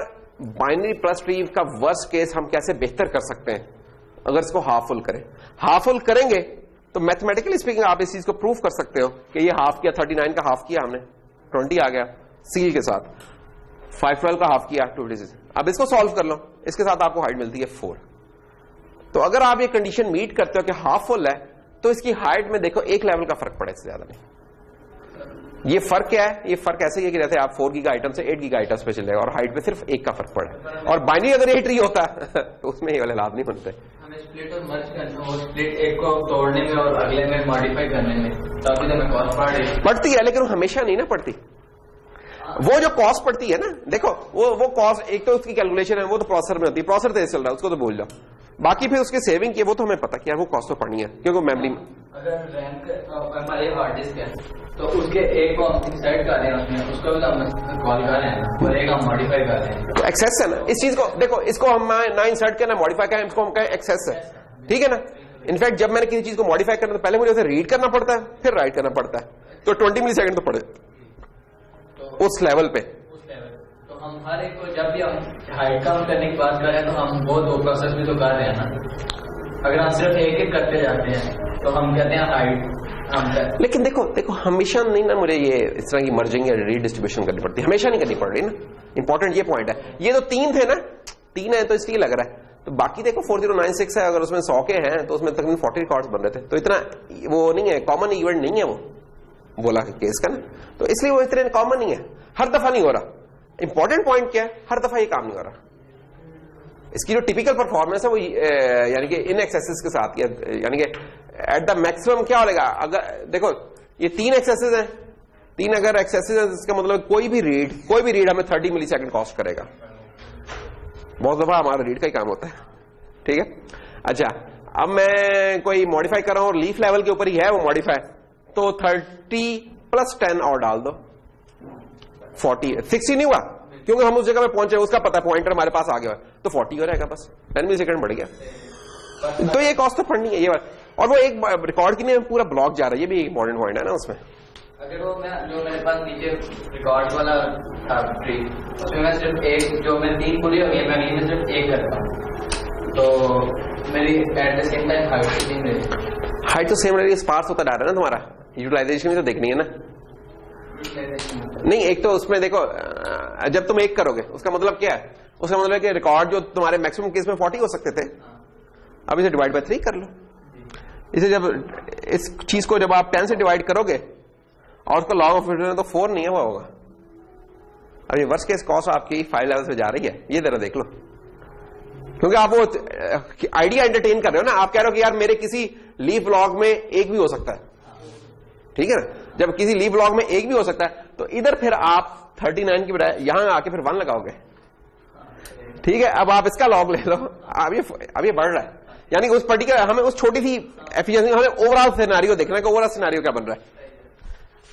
S1: बाइनरी प्लस ट्री का वर्स्ट केस हम कैसे बेहतर कर सकते हैं अगर इसको हाफ फुल करें। हाफ फुल करेंगे तो मैथमेटिकली स्पीकिंग आप इस चीज को प्रूव कर सकते हो कि ये हाफ किया, 39 का हाफ किया हमने, 20 आ गया सील के साथ, 512 का हाफ किया 256। अब इसको सॉल्व कर लो, इसके साथ आपको हाइट मिलती है 4। तो अगर आप ये कंडीशन मीट करते हो कि हाफ फुल है, तो इसकी हाइट में देखो 1 लेवल का फर्क पड़ा, इससे ज्यादा नहीं। ये फर्क क्या है? ये फर्क ऐसे ही कि जैसे आप 4 गीगा आइटम से 8 गीगा आइटम्स पे चले जाएगा और हाइट में सिर्फ 1 का फर्क पड़ा। और बाइनरी अगर 8 ट्री होता तो उसमें ये वाले लाभ नहीं बनते।
S2: हमें स्प्लिट और मर्ज करना, और स्प्लिट एक को तोड़ने में और अगले में मॉडिफाई करने में तभी तो हमें कॉस्ट
S1: पड़ती है, लेकिन हमेशा नहीं ना पड़ती। वो जो कॉस्ट पड़ती है ना, देखो वो कॉस्ट एक तो उसकी कैलकुलेशन है, वो तो प्रोसेसर में होती है, प्रोसेसर तेज चल रहा है उसको तो भूल जाओ। बाकी फिर उसके सेविंग की वो तो हमें पता क्या है, वो कॉस्ट तो पड़नी है क्योंकि मेमोरी में
S2: अगर रैम हमारे हार्ड डिस्क है तो उसके एक को हम इंसर्ट कर रहे हैं उसमें, उसको भी हम कॉल कर रहे हैं और एक हम मॉडिफाई कर रहे हैं।
S1: तो एक्सेस है ना इस चीज को, देखो इसको हम ना इंसर्ट करना मॉडिफाई करें, इसको हम कहें एक्सेस है, ठीक है ना। इनफैक्ट जब मैंने किसी चीज को मॉडिफाई करना तो पहले मुझे उसे रीड करना पड़ता है फिर राइट करना पड़ता है, तो 20 मिली सेकंड तो पड़े उस लेवल पे।
S2: तो हम हर एक को जब भी हम हाइट कम करने की बात कर रहे हैं तो हम वो 2 प्रोसेस भी तो कर रहे हैं ना। अगर हम सिर्फ एक करते जाते हैं तो हम कहते हैं हाइट,
S1: लेकिन देखो हमेशा नहीं ना मुझे ये इस तरह की मर्जिंग या रीडिस्ट्रीब्यूशन करनी पड़ती, हमेशा नहीं करनी पड़ रही ना। इंपॉर्टेंट ये पॉइंट है। ये तो 3 थे ना, 3 है तो इसलिए लग रहा है। तो बाकी देखो 4096 है, अगर उसमें 100 के हैं तो उसमें तकरीबन 40 रिकॉर्ड्स बन रहे थे, तो इतना वो नहीं है, कॉमन इवेंट नहीं है वो बोला केस का ना, तो इसलिए वो इतने कॉमन नहीं है, हर दफा नहीं हो रहा। इंपॉर्टेंट पॉइंट क्या है, हर दफा ये काम नहीं हो रहा। इसकी जो टिपिकल परफॉर्मेंस है वो यानी कि इन एक्सेसेस के साथ, यानी कि एट द मैक्सिमम क्या होगा। अगर देखो ये 3 एक्सेसेस हैं, 3 अगर एक्सेसेस है, इसका मतलब कोई भी रीड हमें 30 मिली सेकेंड कॉस्ट करेगा। बहुत दफा हमारा रीड का ही काम होता है, ठीक है। अच्छा, अब मैं कोई मॉडिफाई कर रहा हूं और लीफ लेवल के ऊपर ही है वो मॉडिफाई, तो 30 + 10 और डाल दो, 40 60 नहीं हुआ क्योंकि हम उस जगह पे पहुंचे, उसका पता है पॉइंटर हमारे पास आ गया है, तो 40 हो रहेगा बस, 10 मिली सेकेंड बढ़ गया। तो ये कॉस्ट तो पढ़नी है ये बात। और वो एक रिकॉर्ड की नहीं पूरा ब्लॉक जा रहा है, ये भी इंपॉर्टेंट पॉइंट है ना उसमें।
S2: अगर वो मैं जो मेरे पास नीचे रिकॉर्ड वाला था ट्री, उसमें मैं सिर्फ एक, जो मैं 3 पूरी हो गई मैं वहीं से सिर्फ एक करता हूँ, तो मेरी at the same time height तो सेम रहेगी। स्पार्स होता जा रहा है ना तुम्हारा, यूटिलाइजेशन भी तो देखनी है ना। नहीं, एक तो उसमें देखो जब तुम एक करोगे उसका मतलब क्या है, उसका मतलब है कि रिकॉर्ड जो तुम्हारे मैक्सिमम केस में 40 हो सकते थे, अब इसे डिवाइड बाय 3 कर लो। इसे जब इस चीज को जब आप 10 से डिवाइड करोगे और उसका लॉग ऑफ तो 4 नहीं हुआ होगा। अब ये वर्स्ट केस कॉस्ट आपकी 5 लेवल से जा रही है, ये जरा देख लो, क्योंकि आप वो आइडिया एंटरटेन कर रहे हो ना। आप कह रहे हो कि यार मेरे किसी लीफ लॉग में एक भी हो सकता है, ठीक है ना। जब किसी लीफ लॉग में एक भी हो सकता है तो इधर फिर आप 39 की बजाय यहां आके फिर 1 लगाओगे, ठीक है। अब आप इसका लॉग ले लो, अब ये बढ़ रहा है, यानी उस पर्टिकुलर हमें उस छोटी सी एफिशिएंसी, हमें ओवरऑल सिनेरियो देखना है कि ओवरऑल सिनेरियो क्या बन रहा है।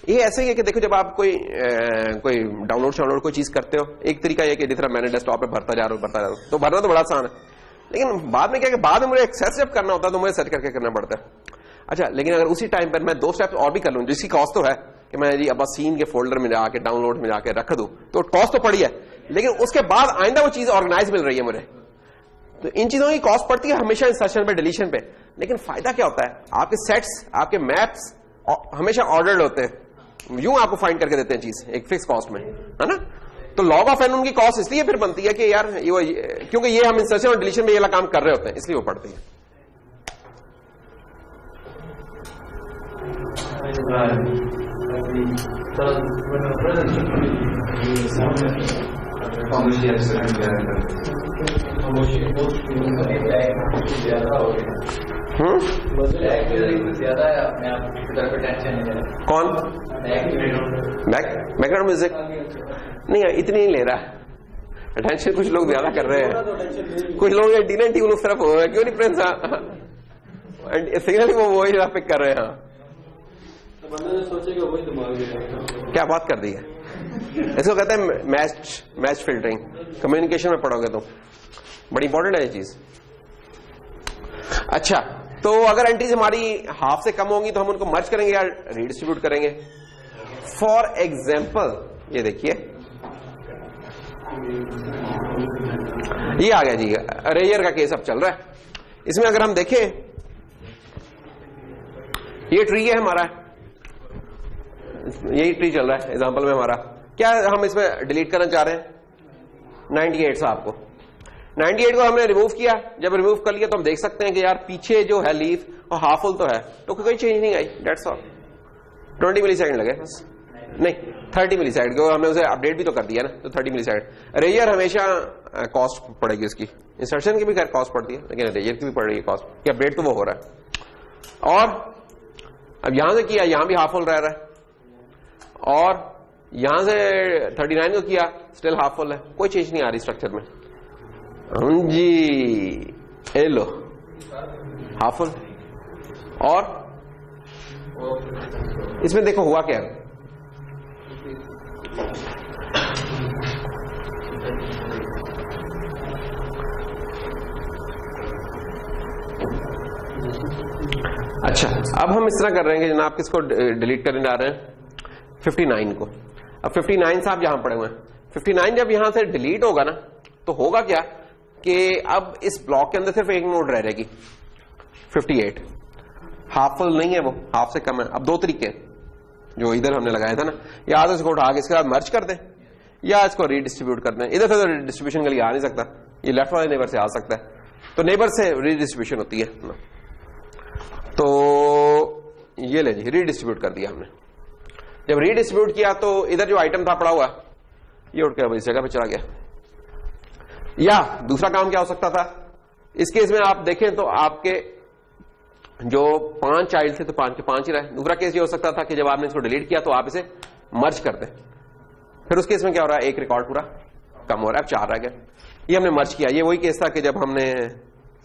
S2: ये ऐसे ही है कि देखो जब आप कोई डाउनलोड कोई चीज करते हो, एक तरीका यह कि जिस तरह मैंने डेस्कटॉप पे भरता जा रहा हूं, तो भरना तो बड़ा आसान है, लेकिन बाद में क्या है कि बाद में मुझे एक्सेस जब करना होता है तो मुझे सर्च करके करना पड़ता है। अच्छा, लेकिन अगर उसी टाइम पर मैं 2 स्टेप्स और भी कर लूं, जिसकी कॉस्ट तो है कि मैं जी अब सीन के फोल्डर में जाके डाउनलोड में जाके रख दूं, तो कॉस्ट तो पड़ी है, लेकिन उसके बाद आइंदा वो चीज ऑर्गेनाइज मिल रही है मुझे। तो इन चीजों की कॉस्ट पड़ती है हमेशा इंसर्शन पे, डिलीशन पे, लेकिन फायदा क्या होता है, आपके सेट्स, आपके मैप्स हमेशा ऑर्डर्ड होते हैं, यूं आपको फाइंड करके देते हैं चीज एक फिक्स कॉस्ट में, है ना। तो लॉग ऑफ एन उनकी कॉस्ट इसलिए फिर बनती है कि यार क्योंकि ये हम इंसर्शन और डिलीशन में ये काम कर रहे होते हैं, इसलिए वो पड़ती है। ज्यादा है अपने आप की टेंशन नहीं है।
S1: कौन बैकग्राउंड म्यूजिक नहीं इतनी नहीं ले रहा टेंशन, कुछ लोग ज्यादा कर रहे हैं, कुछ लोग डीन ट्यून उस तरफ हो, क्यों नहीं प्रिंस, सिग्नल वो वही पिक कर रहे हैं। तो बंदा सोचेगा वही दिमाग, क्या बात कर दी है। इसको कहते हैं मैच फिल्टरिंग, कम्युनिकेशन में पढ़ोगे तो बड़ी इंपॉर्टेंट है ये चीज। अच्छा, तो अगर एंट्रीज हमारी हाफ से कम होंगी तो हम उनको मर्ज करेंगे या रीडिस्ट्रीब्यूट करेंगे। फॉर एग्जाम्पल ये देखिए, ये आ गया जी रेयर का केस अब चल रहा है। इसमें अगर हम देखें, ये ट्री है हमारा, यही ट्री चल रहा है एग्जाम्पल में हमारा। क्या हम इसमें डिलीट करना चाह रहे हैं 98 साहब को। 98 को हमने रिमूव किया, जब रिमूव कर लिया तो हम देख सकते हैं कि यार पीछे जो है लीफ और हाफ फुल तो है, तो कोई चेंज नहीं आई, डेट्स ऑल। 20 मिली सेकेंड लगे बस, नहीं 30 मिली सेकेंड, क्योंकि हमने उसे अपडेट भी तो कर दिया ना, तो 30 मिली सेकेंड। रेयर हमेशा कॉस्ट पड़ेगी उसकी, इंसर्शन की भी खैर कॉस्ट पड़ती है, लेकिन रेयर की भी पड़ रही है कॉस्ट, कि अपडेट तो वो हो रहा है। और अब यहां से किया, यहां भी हाफ फुल रह रहा है, और यहां से 39 को किया, स्टिल हाफ फुल है, कोई चेंज नहीं आ रही स्ट्रक्चर में। जी लो हाफ फुल। और इसमें देखो हुआ क्या, अच्छा अब हम इस तरह कर रहे हैं कि जनाब किसको डिलीट करने जा रहे हैं, 59 को। अब 59 साहब यहां पड़े हुए हैं, 59 जब यहां से डिलीट होगा ना तो होगा क्या कि अब इस ब्लॉक के अंदर सिर्फ एक नोड रह जाएगी 58। हाफ फुल नहीं है, वो हाफ से कम है। अब दो तरीके हैं जो इधर हमने लगाया था ना, या तो इसको उठा के इसके बाद मर्ज कर दें या इसको रीडिस्ट्रीब्यूट कर दें। इधर से तो रीडिस्ट्रीब्यूशन के लिए आ नहीं सकता, ये लेफ्ट वाले नेबर से आ सकता है, तो नेबर से रीडिस्ट्रीब्यूशन होती है। तो ये ले जी रीडिस्ट्रीब्यूट कर दिया हमने। जब रीडिस्ट्रीब्यूट किया तो इधर जो आइटम था पड़ा हुआ ये उठ के अब इस जगह पे चला गया। या दूसरा काम क्या हो सकता था, इस केस में आप देखें तो आपके जो 5 चाइल्ड थे तो 5 के 5 ही रहे। दूसरा केस ये हो सकता था कि जब आपने इसको डिलीट किया तो आप इसे मर्ज कर दें, फिर उस केस में क्या हो रहा है, एक रिकॉर्ड पूरा कम हो रहा है, अब 4 रह गए। ये हमने मर्ज किया, ये वही केस था कि जब हमने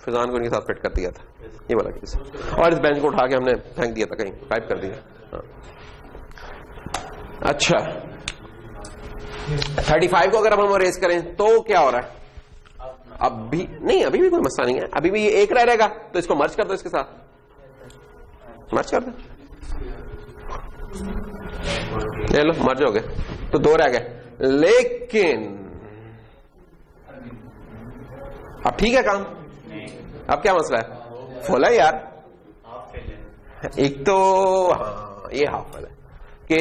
S1: फिजान को इनके साथ फिट कर दिया था, ये वाला केस। और इस बेंच को उठा के हमने फेंक दिया था कहीं, टाइप कर दिया। हाँ। अच्छा 35 को अगर हम रेस करें तो क्या हो रहा है, अब भी नहीं, अभी भी कोई मसला नहीं है, अभी भी ये एक रह रहेगा, तो इसको मर्ज कर दो, इसके साथ मर्ज कर दो, ले लो मर्ज हो गए, तो 2 रह गए। लेकिन अब ठीक है काम, अब क्या मसला है, फुल है यार। एक तो हाँ ये हाफ फुल है कि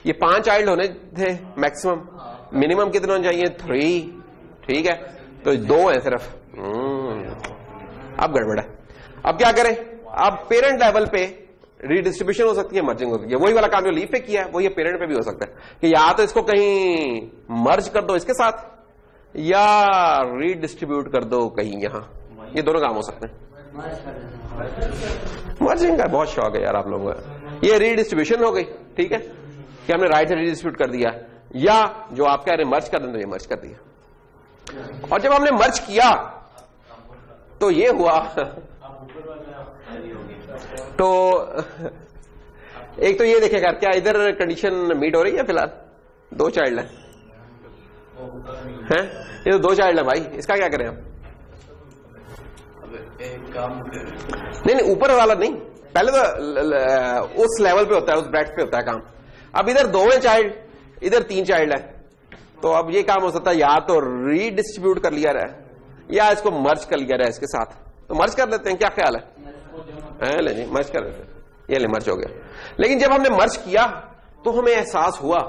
S1: ये 5 चाइल्ड होने थे मैक्सिमम, मिनिमम कितने होने चाहिए, 3, ठीक है, तो 2 है सिर्फ। अब गड़बड़ है, अब क्या करें, अब पेरेंट लेवल पे रीडिस्ट्रीब्यूशन हो सकती है, मर्जिंग हो सकती है। वही वाला काम जो लीफ पे किया है वही पेरेंट पे भी हो सकता है कि या तो इसको कहीं मर्ज कर दो इसके साथ या रीडिस्ट्रीब्यूट कर दो कहीं यहां, ये दोनों काम हो सकते हैं। मर्जिंग का बहुत शौक है यार आप लोगों का। ये रीडिस्ट्रीब्यूशन हो गई, ठीक है, कि हमने राइट से रीडिस्ट्रीब्यूट कर दिया, या जो आप कह रहे हैं मर्ज कर दें तो ये मर्ज कर दिया। और जब हमने मर्ज किया तो ये हुआ तो एक तो ये देखेगा क्या इधर कंडीशन मीट हो रही है, फिलहाल 2 चाइल्ड हैं, ये तो 2 चाइल्ड है भाई, इसका क्या करें हम। नहीं ऊपर वाला नहीं, पहले तो उस लेवल पे होता है, उस ब्रैकेट पे होता है काम। अब इधर 2 है चाइल्ड, इधर 3 चाइल्ड है, तो अब ये काम हो सकता है या तो रीडिस्ट्रीब्यूट कर लिया रहा या इसको मर्ज कर लिया रहा इसके साथ। तो मर्ज कर लेते हैं, क्या ख्याल है, ले जी मर्ज कर लेते हैं, ये ले मर्ज हो गया। लेकिन जब हमने मर्ज किया तो हमें एहसास हुआ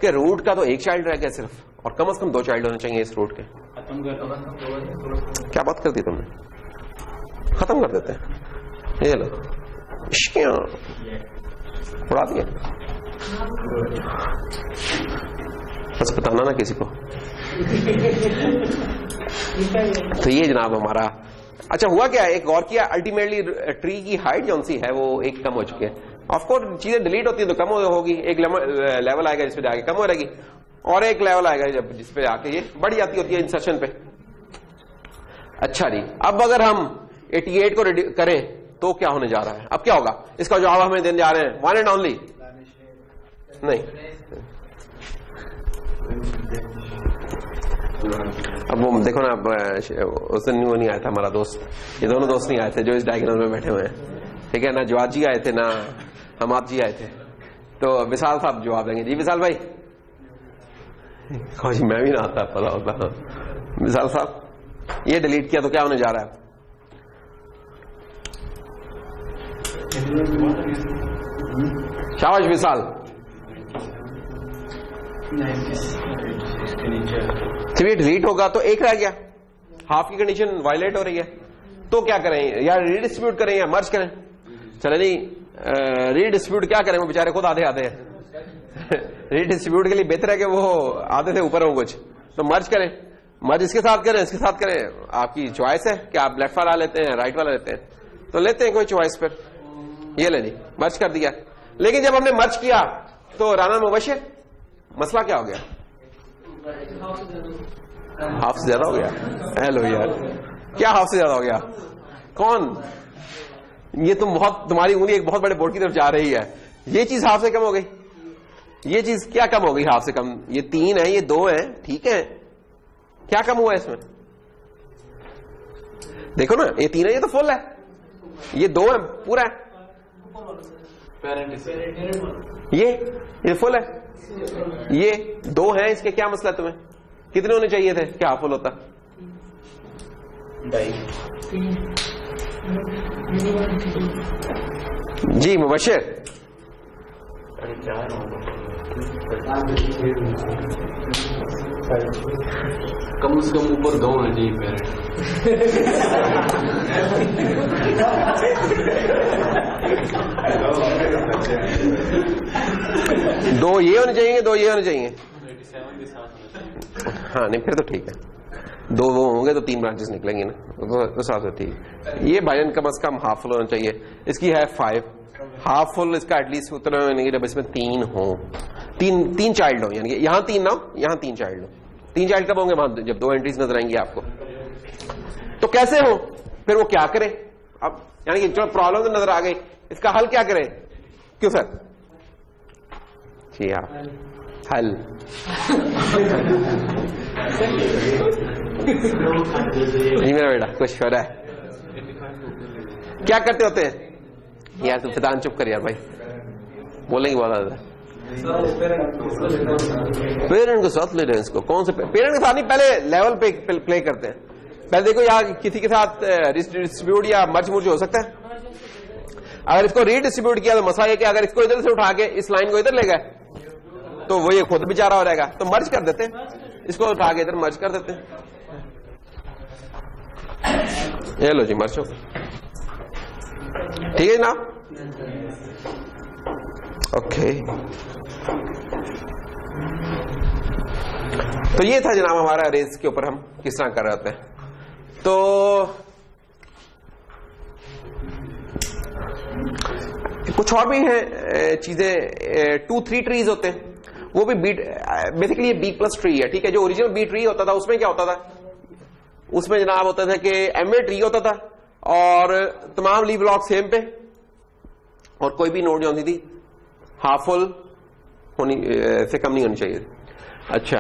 S1: कि रूट का तो 1 चाइल्ड रह गया सिर्फ, और कम से कम 2 चाइल्ड होने चाहिए इस रूट के। क्या बात कर दी तुमने, खत्म कर देते हैं, ये लो इश्कियां उड़ा दिया, बस बताना ना किसी को। तो ये जनाब हमारा, अच्छा हुआ क्या, एक गौर किया, अल्टीमेटली ट्री की हाइट जो सी है वो 1 कम हो चुकी है। ऑफकोर्स चीजें डिलीट होती है तो कम होगी, एक लेवल आएगा जिसपे जाके कम हो रहेगी, और एक लेवल आएगा जब जिसपे आके ये बढ़ जाती होती है इंसर्शन पे। अच्छा जी, अब अगर हम 88 को करें तो क्या होने जा रहा है, अब क्या होगा, इसका जवाब हमें देने जा रहे हैं 1 एंड ओनली नहीं। अब वो देखो ना, अब उस दिन वो नहीं आया था हमारा दोस्त, ये दोनों दोस्त नहीं आए थे जो इस डायग्राम में बैठे हुए हैं, ठीक है ना, जवाब जी आए थे ना हमाद जी आए थे, तो विशाल साहब जवाब देंगे। जी विशाल भाई, जी मैं भी ना आता पता होता। विशाल साहब ये डिलीट किया तो क्या होने जा रहा है, शाबाश विशाल। जब ये डिलीट होगा तो 1 रह गया, हाफ की कंडीशन वायलेट हो रही है, तो क्या करें, या रीडिस्ट्रीब्यूट करें या मर्ज करें। चले नहीं, रीडिस्ट्रीब्यूट क्या करें, वो बेचारे खुद आधे आधे हैं। रीडिस्ट्रीब्यूट के लिए बेहतर है कि वो आधे से ऊपर हो कुछ, तो मर्ज करें, मर्ज इसके साथ करें इसके साथ करें, आपकी चॉइस है कि आप लेफ्ट वाला लेते हैं राइट वाला लेते हैं, तो लेते हैं कोई चॉइस पर। ये ले जी मर्ज कर दिया। लेकिन जब हमने मर्ज किया तो राना मुबशिर मसला क्या हो गया, हाफ से ज्यादा हो गया। हेलो यार, क्या हाफ से ज्यादा हो गया, कौन, ये तुम बहुत, तुम्हारी उंगली एक बहुत बड़े बोर्ड की तरफ जा रही है, ये चीज हाफ से कम हो गई, ये चीज क्या कम हो गई हाफ से कम, ये 3 है ये 2 है, ठीक है, क्या कम हुआ इसमें, देखो ना ये 3 है ये तो फुल है, ये 2 है पूरा है, ये फुल है, ये 2 है, इसके क्या मसला है, तुम्हें कितने होने चाहिए थे, क्या फुल होता, जी मुबशिर,
S3: कम से कम ऊपर 2 होने चाहिए पेरेंट।
S1: दो ये होने चाहिए, 2 ये होने चाहिए।
S3: 87 के साथ।
S1: हाँ नहीं फिर तो ठीक है, 2 वो होंगे तो 3 ब्रांचेस निकलेंगी ना, तो साथ होती है। ये भाईजान कम से कम हाफ फुल होना चाहिए। इसकी है 5, हाफ फुल इसका एटलीस्ट उतना होने जब इसमें 3 हो, 3 चाइल्ड हो, यानी कि यहाँ 3 ना हो, यहाँ 3 चाइल्ड हो। 3 चाइल्ड कब होंगे? वहां जब 2 एंट्रीज नजर आएंगी आपको। तो कैसे हो फिर, वो क्या करे अब, यानी कि जो प्रॉब्लम तो नजर आ गई, इसका हल क्या करे? क्यों सर? जी हाँ, हल जी मेरा बेटा कुछ हो रहा है, क्या करते होते हैं यार? तुम फिदान चुप कर यार भाई, बोलेंगे बहुत ज्यादा। पेरेंट को साथ ले रहे हैं इसको, कौन से पेरेंट के साथ नहीं, पहले लेवल पे प्ले करते हैं। पहले देखो यहाँ किसी के साथ डिस्ट्रीब्यूट या मर्ज मुर्ज हो सकता है। अगर इसको रीडिस्ट्रीब्यूट किया तो मसला ये कि अगर इसको इधर से उठा के इस लाइन को इधर ले गए तो वो ये खुद बेचारा हो रहेगा, तो मर्ज कर देते हैं, इसको उठा के इधर मर्ज कर देते हैं। ये लो जी मर्ज हो, ठीक है जनाब, ओके। तो ये था जनाब हमारा रेस के ऊपर हम किस तरह कर रहे होते हैं। तो कुछ और भी है चीजें, 2-3 ट्रीज होते हैं, वो भी बेसिकली ये B+ ट्री है, ठीक है। जो ओरिजिनल B ट्री होता था उसमें क्या होता था, उसमें जनाब होता था कि MA ट्री होता था और तमाम लीव ब्लॉक सेम पे, और कोई भी नोड जो होती थी हाफ फुल होनी से कम नहीं होनी चाहिए। अच्छा,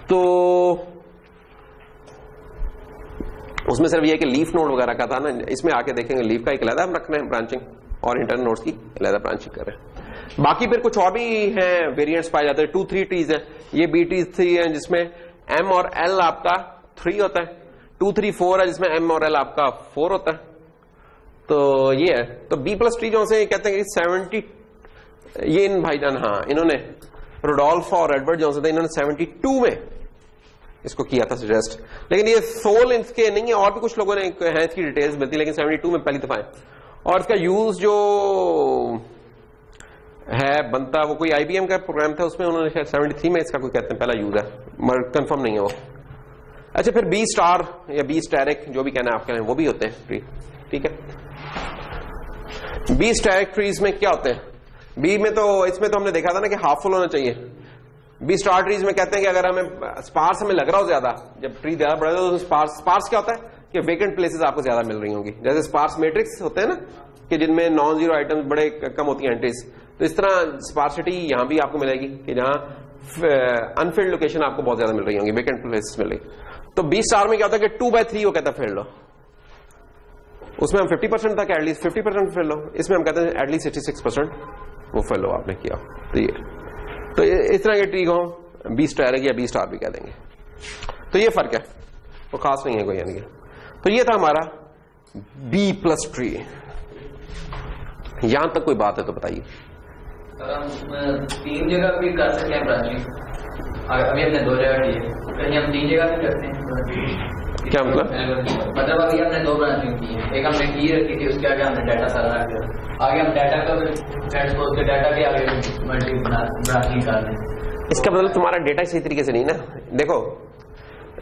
S1: तो उसमें सिर्फ ये कि लीफ नोड वगैरह का था ना, इसमें आके देखेंगे लीफ का एक अलग हम रखना है ब्रांचिंग, और इंटरनल नोड्स की अलग ब्रांचिंग कर रहे हैं। बाकी फिर कुछ और भी हैं वेरिएंट्स पाए जाते हैं। 2-3 ट्रीज है, ये B-ट्री है जिसमें M और L आपका 3 होता है, 2-3-4 है जिसमें M और L आपका 4 होता है। तो ये है, तो B+ ट्री जो से कहते हैं कि 70, ये इन भाईजान, हाँ इन्होंने रोडोल्फ और एडवर्ड जॉनसन थे, इन्होंने 72 में इसको किया था सजेस्ट, लेकिन ये सोल इसके नहीं है, और भी कुछ लोगों ने हैं इसकी डिटेल्स मिलती, लेकिन 72 में पहली दफा है। और इसका यूज जो है बनता, वो कोई IBM का प्रोग्राम था, उसमें उन्होंने शायद 73 में इसका कोई कहते हैं पहला यूज है, मगर कंफर्म नहीं है वो। अच्छा, फिर B स्टार या B स्टैरिक जो भी कहना है आप कह रहे हैं, वो भी होते हैं ट्री, ठीक है। B स्टैरिक ट्रीज में क्या होते हैं? B में तो इसमें तो हमने देखा था ना कि हाफ फुल होना चाहिए। B स्टार ट्रीज में कहते हैं कि अगर हमें स्पार्स हमें लग रहा हो ज्यादा, जब ट्री ज्यादा बढ़ेगा तो स्पार्स क्या होता है कि वेकेंट प्लेसेस आपको ज्यादा मिल रही होंगी, जैसे स्पार्स मैट्रिक्स होते हैं ना कि जिनमें नॉन जीरो आइटम्स बड़े कम होती हैं एंट्रीज, तो इस तरह स्पार्सिटी यहां भी आपको मिलेगी कि जहां अनफिल्ड लोकेशन आपको बहुत ज्यादा मिल रही होंगी, वेकेंट प्लेसेस मिल रही। तो B स्टार में क्या होता है कि 2/3 वो कहता है फिल्ड लो, उसमें हम 50% था कि एटलीस्ट 50% फिल लो, इसमें हम कहते हैं एटलीस्ट 66% वो फिल लो आपने किया। तो ये इस तरह के ट्री को B स्टार या B स्टार भी कह देंगे। तो ये फर्क है, तो खास नहीं है कोई, यानी तो ये था हमारा B+ ट्री। यहां तक कोई बात है तो बताइए।
S2: सर हम 3 जगह भी कर सकते हैं ब्रांचिंग, अभी हमने 2 जगह की है, कहीं हम 3 जगह भी करते हैं।
S1: क्या मतलब?
S2: मतलब अभी हमने 2 ब्रांचिंग की है, एक हमने की रखी थी, उसके आगे हमने डाटा सारा रख दिया, आगे हम डाटा का ट्रांसपोज के डाटा के आगे ब्रांचिंग कर रहे हैं।
S1: इसका मतलब तुम्हारा डेटा इसी तरीके से नहीं ना, देखो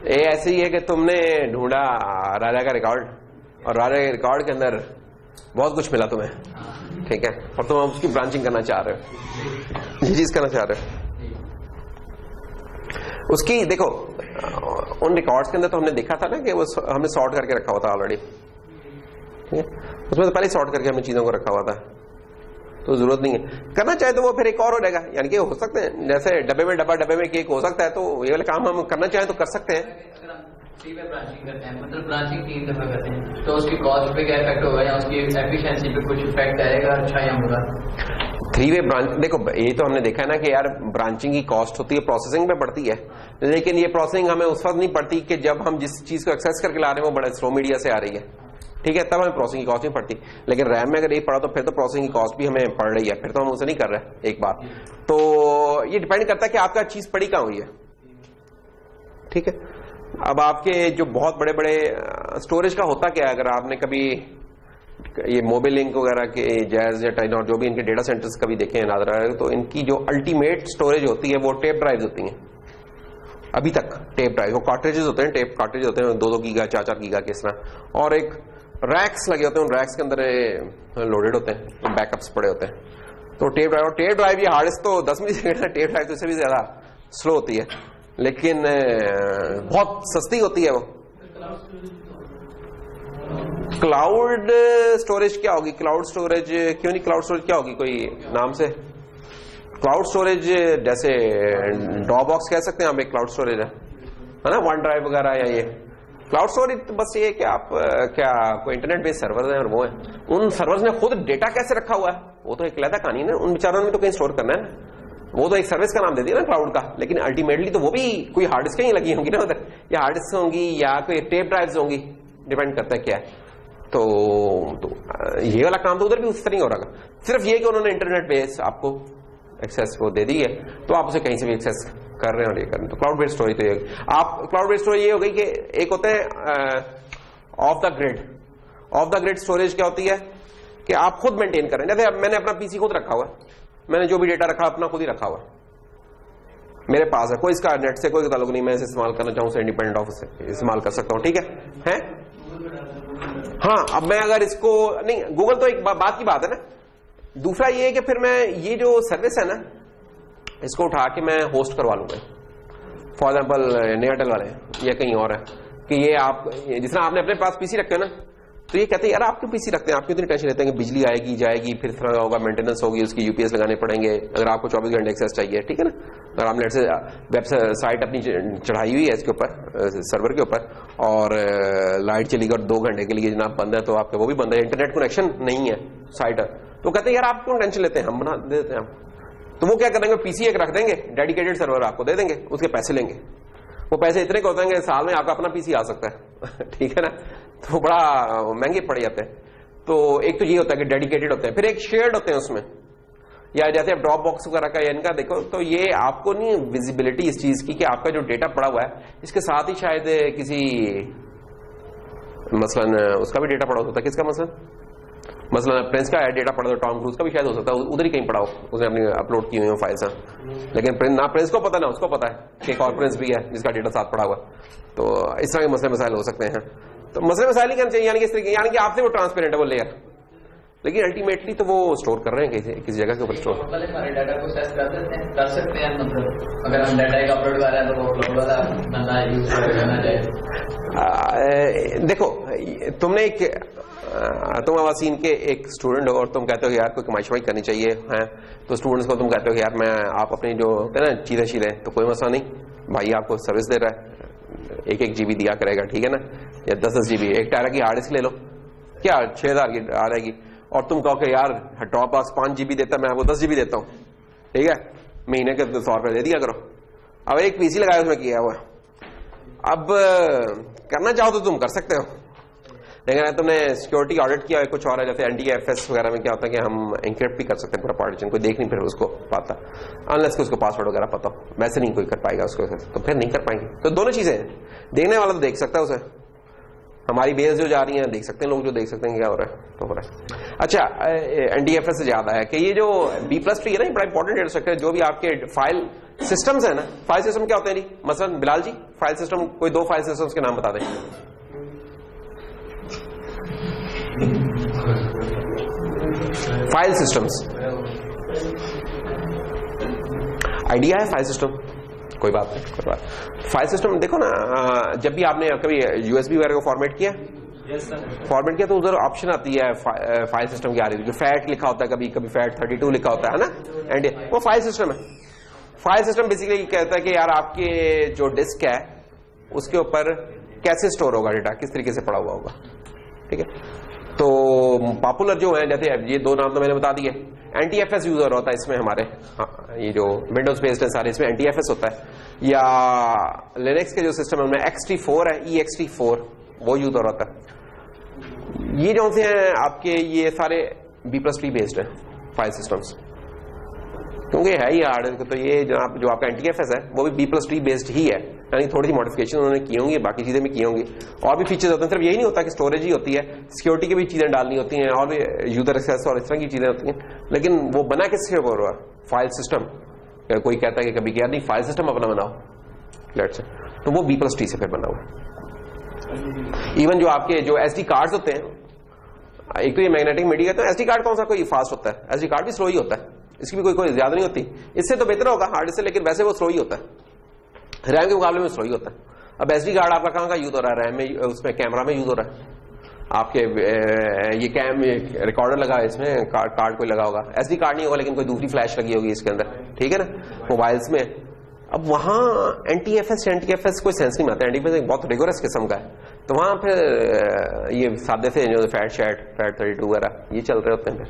S1: ये ऐसे ही है कि तुमने ढूंढा राजा का रिकॉर्ड, और राजा के रिकॉर्ड के अंदर बहुत कुछ मिला तुम्हें, ठीक है, और तुम उसकी ब्रांचिंग करना चाह रहे हो, ये चीज करना चाह रहे हो। उसकी देखो उन रिकॉर्ड्स के अंदर तो हमने देखा था ना कि वो हमने सॉर्ट करके रखा हुआ था ऑलरेडी, ठीक है, उसमें तो पहले सॉर्ट करके हमने चीजों को रखा हुआ था, तो जरूरत नहीं है। करना चाहे तो वो फिर एक और हो जाएगा, यानी कि हो सकते हैं जैसे डब्बे में डब्बा, डब्बे में केक हो सकता है, तो ये वाले काम हम करना चाहें तो कर सकते हैं।
S2: अगर हम 3 पे ब्रांचिंग करते हैं, मतलब ब्रांचिंग 3 दफा करते हैं, तो उसकी कॉस्ट पे क्या इफेक्ट होगा या उसकी एफिशिएंसी पे कुछ इफेक्ट आएगा अच्छा या बुरा?
S1: 3 वे ब्रांच, देखो ये तो हमने देखा है ना कि यार ब्रांचिंग की कॉस्ट होती है, प्रोसेसिंग पे पड़ती है, लेकिन ये प्रोसेसिंग हमें उस वक्त नहीं पड़ती कि जब हम जिस चीज को एक्सेस करके ला रहे हैं वो बड़ा स्लो मीडिया से आ रही है, ठीक है, तब हमें प्रोसेसिंग की कॉस्ट नहीं पड़ती। लेकिन रैम में अगर ये पड़ा तो फिर तो प्रोसेसिंग की कॉस्ट भी हमें पड़ रही है, फिर तो हम उसे नहीं कर रहे एक बार। तो ये डिपेंड करता है कि आपका चीज पड़ी कहां हुई है। ठीक है, अब आपके जो बहुत बड़े बड़े स्टोरेज का होता क्या है, अगर आपने कभी ये मोबाइल लिंक वगैरह के जैज या टाइनॉर जो भी इनके डेटा सेंटर्स कभी देखे हैं नादरा, तो इनकी जो अल्टीमेट स्टोरेज होती है वो टेप ड्राइव होती हैं अभी तक। टेप ड्राइव वो कार्ट्रिजेस होते हैं, टेप कार्ट्रिज होते हैं 2-2 गीगा 4-4 गीगा के इस तरह, और एक रैक्स लगे होते हैं, उन रैक्स के अंदर लोडेड होते हैं, बैकअप्स पड़े होते हैं। तो टेप ड्राइव ये हार्ड डिस्क तो 10 मिली सेकेंड है, टेप ड्राइव तो इससे भी ज्यादा स्लो होती है, लेकिन बहुत सस्ती होती है वो। क्लाउड स्टोरेज क्या होगी? क्लाउड स्टोरेज क्यों नहीं, क्लाउड स्टोरेज क्या होगी कोई नाम से? क्लाउड स्टोरेज जैसे ड्रॉपबॉक्स कह सकते हैं आप, एक क्लाउड स्टोरेज है ना, वन ड्राइव वगैरह, या ये क्लाउड स्टोरेज तो बस ये है कि आप क्या कोई इंटरनेट बेस्ड सर्वर है और वो है, उन सर्वर्स में खुद डेटा कैसे रखा हुआ है वो तो एक अलग कहानी है ना, उन बेचारों ने तो कहीं स्टोर करना है ना, वो तो एक सर्विस का नाम दे दिया ना क्लाउड का, लेकिन अल्टीमेटली तो वो भी कोई हार्ड डिस्क ही लगी होंगी ना उधर, या हार्ड डिस्क होंगी या कोई टेप ड्राइव्स होंगी, डिपेंड करता है क्या है। तो ये वाला काम तो उधर भी उस तरह हो रहा है, सिर्फ ये कि उन्होंने इंटरनेट बेस आपको एक्सेस वो दे दी है तो आप उसे कहीं से भी एक्सेस कर रहे हैं और ये कर रहे हैं। तो क्लाउड बेस्ड स्टोरेज तो ये, आप क्लाउड बेस्ड स्टोरेज ये हो गई कि एक होते हैं ऑफ द ग्रिड स्टोरेज क्या होती है कि आप खुद मेंटेन करें। जैसे मैंने अपना पीसी खुद रखा हुआ है, मैंने जो भी डेटा रखा अपना खुद ही रखा हुआ है मेरे पास है, कोई इसका नेट से कोई ताल्लुक नहीं, मैं इसे इस्तेमाल करना चाहूं उसे इंडिपेंडेंट ऑफ से इस्तेमाल कर सकता हूं, ठीक है? हाँ, अब मैं अगर इसको नहीं, गूगल तो एक बात की बात है ना, दूसरा ये है कि फिर मैं ये जो सर्विस है ना इसको उठा के मैं होस्ट करवा लूंगा, फॉर एग्जाम्पल एयरटेल वाले या कहीं और है कि ये आप जिस तरह आपने अपने पास पीसी रखे हो ना, तो ये कहते हैं यार आपके पीसी रखते हैं, आप क्यों इतनी टेंशन लेते हैं कि बिजली आएगी जाएगी, फिर तरह होगा, मेंटेनेंस होगी, उसकी यूपीएस लगाने पड़ेंगे, अगर आपको 24 घंटे एक्सेस चाहिए, ठीक है ना, अगर आपने से वेबसाइट अपनी चढ़ाई हुई है इसके ऊपर सर्वर के ऊपर और लाइट चली गई और 2 घंटे के लिए जनाब बंद है, तो आपका वो भी बंद है, इंटरनेट कनेक्शन नहीं है साइट, तो कहते हैं यार आप क्यों टेंशन लेते हैं, हम बना देते हैं। तो वो क्या करेंगे, पीसी एक रख देंगे, डेडिकेटेड सर्वर आपको दे देंगे, उसके पैसे लेंगे, वो पैसे इतने को होते हैं साल में आपका अपना पीसी आ सकता है ठीक है ना, तो बड़ा महंगे पड़ जाते हैं। तो एक तो ये होता है कि डेडिकेटेड होते हैं, फिर एक शेयर्ड होते हैं उसमें, या जैसे आप ड्रॉप बॉक्स वगैरह का या इनका देखो, तो ये आपको नहीं विजिबिलिटी इस चीज की कि आपका जो डेटा पड़ा हुआ है इसके साथ ही शायद किसी मसलन उसका भी डेटा पड़ा होता है, किसका मसलन प्रिंस का डेटा पड़ा हो, टॉम क्रूज का भी शायद हो सकता है, उधर ही कहीं पड़ा हो, उसने अपनी अपलोड की हुई हो फाइल्स, लेकिन ना प्रिंस को पता ना उसको पता है कि एक और प्रिंस भी है जिसका डेटा साथ पड़ा हुआ। तो इस तरह के मसले मसाइल हो सकते हैं। तो मसले मसाइल ही करना चाहिए, यानी कि आपसे वो ट्रांसपेरेंट है वो लेयर, लेकिन अल्टीमेटली तो वो स्टोर कर रहे हैं किसी जगह के ऊपर स्टोर
S2: हमारे डाटा को एक्सेस कर सकते हैं, मतलब अगर हम डाटा एक अपलोड कर रहे हैं तो वो अपलोड वाला बंदा यूज करना चाहिए।
S1: देखो तुमने तुम अवासीन के एक स्टूडेंट हो और तुम कहते हो यार कोई कमाई करनी चाहिए है, तो स्टूडेंट्स को तुम कहते हो यार मैं आप अपनी जो होते हैं ना चीजें शीलें, तो कोई मसला नहीं, भाई आपको सर्विस दे रहा है, 1-1 GB दिया करेगा, ठीक है ना, या 10-10 GB, 1 टेरा की हार्ड डिस्क ले लो, क्या 6000 की आ रहेगी, और तुम कहो कि यार ड्रॉप बॉक्स 5 GB देता, मैं आपको 10 GB देता हूं, ठीक है, महीने के 100 रुपए दे दिया करो। अब एक पीसी लगाया उसमें किया हुआ, अब करना चाहो तो तुम कर सकते हो, लेकिन तुमने सिक्योरिटी ऑडिट किया है कुछ और है, जैसे NDFS वगैरह में क्या होता है कि हम एन्क्रिप्ट भी कर सकते हैं पूरा पार्टीशन, कोई देख नहीं फिर उसको पाता, अनलेस कि उसको पासवर्ड वगैरह पता हो, वैसे नहीं कोई कर पाएगा उसको, तो फिर नहीं कर पाएंगे। तो दोनों चीजें हैं, देखने वाला तो देख सकता है उसे, हमारी बेस जो जा रही है देख सकते हैं लोग, जो देख सकते हैं क्या हो रहा है, तो हो रहा है। अच्छा, NDFS से ज्यादा है कि ये जो B+3 है ना, बड़ा इंपॉर्टेंट डेटा स्ट्रक्चर, जो भी आपके फाइल सिस्टम्स है ना, फाइल सिस्टम क्या होते हैं जी, मसलन बिलाल जी फाइल सिस्टम कोई 2 फाइल सिस्टम्स के नाम बता दें। फाइल सिस्टम्स आइडिया है, फाइल सिस्टम कोई बात नहीं, कोई बात। फाइल सिस्टम देखो ना, जब भी आपने कभी USB वगैरह को फॉर्मेट किया, फॉर्मेट किया तो उधर ऑप्शन आती है फाइल सिस्टम की आ रही है, फैट लिखा होता है, कभी कभी फैट 32 लिखा होता है ना, एंड वो फाइल सिस्टम है। फाइल सिस्टम बेसिकली कहता है कि यार आपके जो डिस्क है उसके ऊपर कैसे स्टोर होगा डेटा, किस तरीके से पड़ा हुआ होगा, ठीक है। तो पॉपुलर जो है, जैसे ये 2 नाम तो मैंने बता दिए, NTFS यूजर होता है इसमें हमारे, हाँ, ये जो विंडोज बेस्ड है सारे इसमें NTFS होता है, या लिनक्स के जो सिस्टम है उनमें XT4 है, EXT4 वो यूजर होता है। ये जो से हैं आपके ये सारे B+T बेस्ड है फाइल सिस्टम्स, क्योंकि है ही हार्ड। तो ये जो आपका NTFS है वो भी B+T बेस्ड ही है, यानी थोड़ी सी मॉडिफिकेशन उन्होंने की होंगी, बाकी चीजें भी की होंगी। और भी फीचर्स होते हैं, सिर्फ यही नहीं होता कि स्टोरेज ही होती है, सिक्योरिटी की भी चीजें डालनी होती हैं और भी यूजर एक्सेस और इस तरह की चीजें होती हैं। लेकिन वो बना किससे हो रहा है? File system. कोई कहता है कि कभी क्या नहीं फाइल सिस्टम अपना बनाओ लेट्स से, तो वो B+T से फिर बना हुआ। इवन जो आपके जो SD कार्ड्स होते हैं, एक तो ये मैग्नेटिक मीडिया है, तो SD कार्ड कौन सा कोई फास्ट होता है? SD कार्ड भी स्लो ही होता है, इसकी भी कोई ज्यादा नहीं होती, इससे तो बेहतर होगा हार्ड से, लेकिन वैसे वो स्लो ही होता है, रैम के मुकाबले में स्लो ही होता है। अब SD कार्ड आपका कहां का यूज हो रहा है? रैम में, उसमें कैमरा में यूज हो रहा है आपके, ये रिकॉर्डर लगा है इसमें, कार्ड कोई लगा होगा, SD कार्ड नहीं होगा लेकिन कोई दूसरी फ्लैश लगी होगी इसके अंदर, ठीक है ना, मोबाइल्स में। अब वहां NTFS कोई सेंस नहीं आता, NTFS एक बहुत रिगोरस किस्म का है, तो वहां फिर ये सादे से जो FAT32 वगैरह ये चल रहे होते हैं फिर।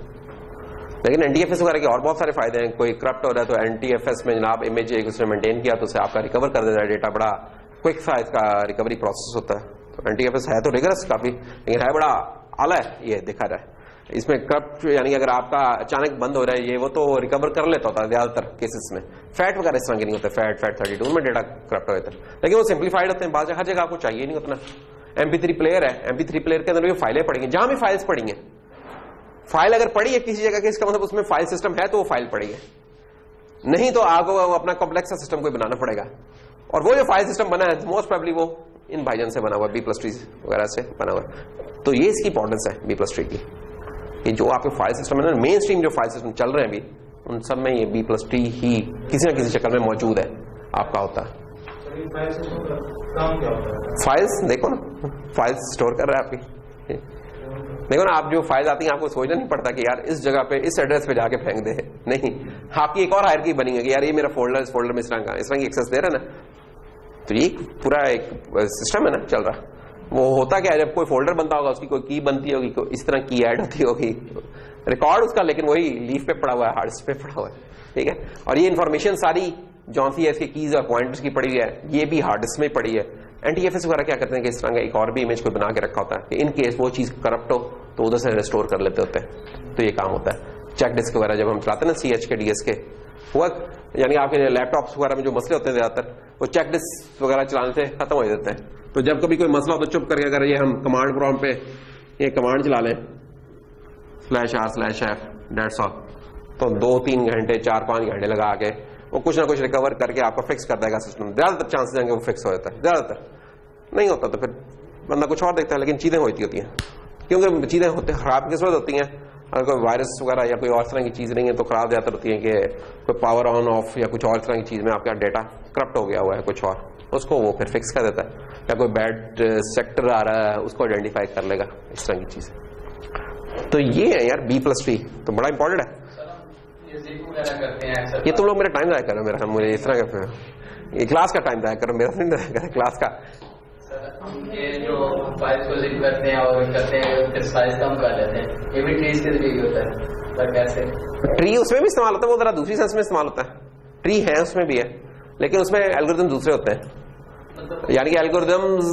S1: लेकिन NTFS वगैरह के और बहुत सारे फायदे हैं। कोई करप्ट हो रहा है तो NTFS में जनाब इमेज एक उसने मेंटेन किया तो उसे आपका रिकवर कर देता है डेटा, बड़ा क्विक सा इसका रिकवरी प्रोसेस होता है। तो NTFS है तो रिगरस काफी, लेकिन है बड़ा आला है, ये देखा जाए। इसमें करप्ट यानी अगर आपका अचानक बंद हो रहा है ये वो, तो रिकवर कर लेता होता है ज्यादातर केसेस में। फैट वगैरह इस तरह के नहीं होते, FAT32 में डेटा करप्ट हो जाता है, लेकिन वो सिंप्लीफाइड होते हैं। हर जगह आपको चाहिए नहीं उतना। MP3 प्लेयर है, MP3 प्लेयर के अंदर भी फाइलें पड़ेंगी, जहां भी फाइल्स पड़ी हैं, फाइल अगर पड़ी है किसी जगह की, इसका मतलब उसमें फाइल सिस्टम है तो वो फाइल पड़ी है, नहीं तो आपको अपना कॉम्प्लेक्स सिस्टम कोई बनाना पड़ेगा। और वो जो फाइल सिस्टम बना है मोस्ट प्रोबेबली वो इन भाईजान से बना हुआ, B+T वगैरह से बना हुआ। तो ये इसकी इंपॉर्टेंस है B+T की, कि जो आपके फाइल सिस्टम है ना, मेन स्ट्रीम जो फाइल सिस्टम चल रहे हैं अभी, उन सब में ये B+T ही किसी न किसी शक्ल में मौजूद है आपका होता है। फाइल्स देखो ना, फाइल्स स्टोर कर रहा है आपकी, देखो ना, आप जो फाइल आती हैं आपको सोचना नहीं पड़ता कि यार इस जगह पे इस एड्रेस पे जाके फेंक दे, नहीं, आपकी एक और हायरार्की बनी है कि यार ये मेरा फोल्डर, इस फोल्डर में इस तरह की एक्सेस दे रहा है ना, तो ये पूरा एक सिस्टम है ना चल रहा। वो होता क्या है, जब कोई फोल्डर बनता होगा उसकी कोई की बनती होगी, कोई इस तरह की ऐड होती होगी, रिकॉर्ड उसका लेकिन वही लीफ पे पड़ा हुआ है, हार्ड डिस्क पे पड़ा हुआ है, ठीक है। और ये इन्फॉर्मेशन सारी जौन सी है इसकी कीज और पॉइंटर्स की पड़ी हुई है, ये भी हार्ड डिस्क में पड़ी है। NTFS वगैरह क्या करते हैं कि इस तरह का एक और भी इमेज को बना के रखा होता है कि इन केस वो चीज करप्ट हो तो उधर से रिस्टोर कर लेते होते हैं। तो ये काम होता है। चेक डिस्क वगैरह जब हम चलाते हैं ना, CH के DS के, हुआ यानी आपके लैपटॉप्स वगैरह में जो मसले होते हैं ज्यादातर वो चेक डिस्क वगैरह चलाने से खत्म हो जाते हैं। तो जब कभी कोई मसला हो तो चुप करके अगर ये हम कमांड प्रॉम्प्ट पे ये कमांड चला लें /r/f दैट्स ऑल, तो 2-3 घंटे 4-5 घंटे लगा के वो कुछ ना कुछ रिकवर करके आपको फिक्स कर देगा सिस्टम। ज्यादातर चांसेस हैं कि वो फिक्स हो जाता है, ज्यादातर नहीं होता तो फिर बंदा कुछ और देखता है, लेकिन चीजें होती हैं, क्योंकि चीजें होती खराब किस वक्त होती हैं, अगर कोई वायरस वगैरह या कोई और तरह की चीज नहीं है तो खराब ज्यादातर होती है कि कोई पावर ऑन ऑफ या कुछ और तरह की चीज में आपका डेटा करप्ट हो गया हुआ है कुछ और, उसको वो फिर फिक्स कर देता है, या कोई बैड सेक्टर आ रहा है उसको आइडेंटिफाई कर लेगा, इस तरह की चीज। तो ये है यार B+T, तो बड़ा इंपॉर्टेंट है। ये तुम लोग मेरा टाइम जाया करो, मेरा मुझे इस तरह का ये क्लास का टाइम जाया करो, मेरा नहीं जाया करो क्लास का।
S2: ये जो फाइल्स को जिप करते हैं और करते हैं फिर साइज कम कर लेते हैं, ये भी ट्रीज के लिए होता है, पर कैसे? ट्री
S1: उसमें भी इस्तेमाल होता है, वो जरा दूसरी सेंस में इस्तेमाल होता है। ट्री है उसमें भी है, लेकिन उसमें एल्गोरिथम दूसरे होते हैं, यानी कि एल्गोरिथम्स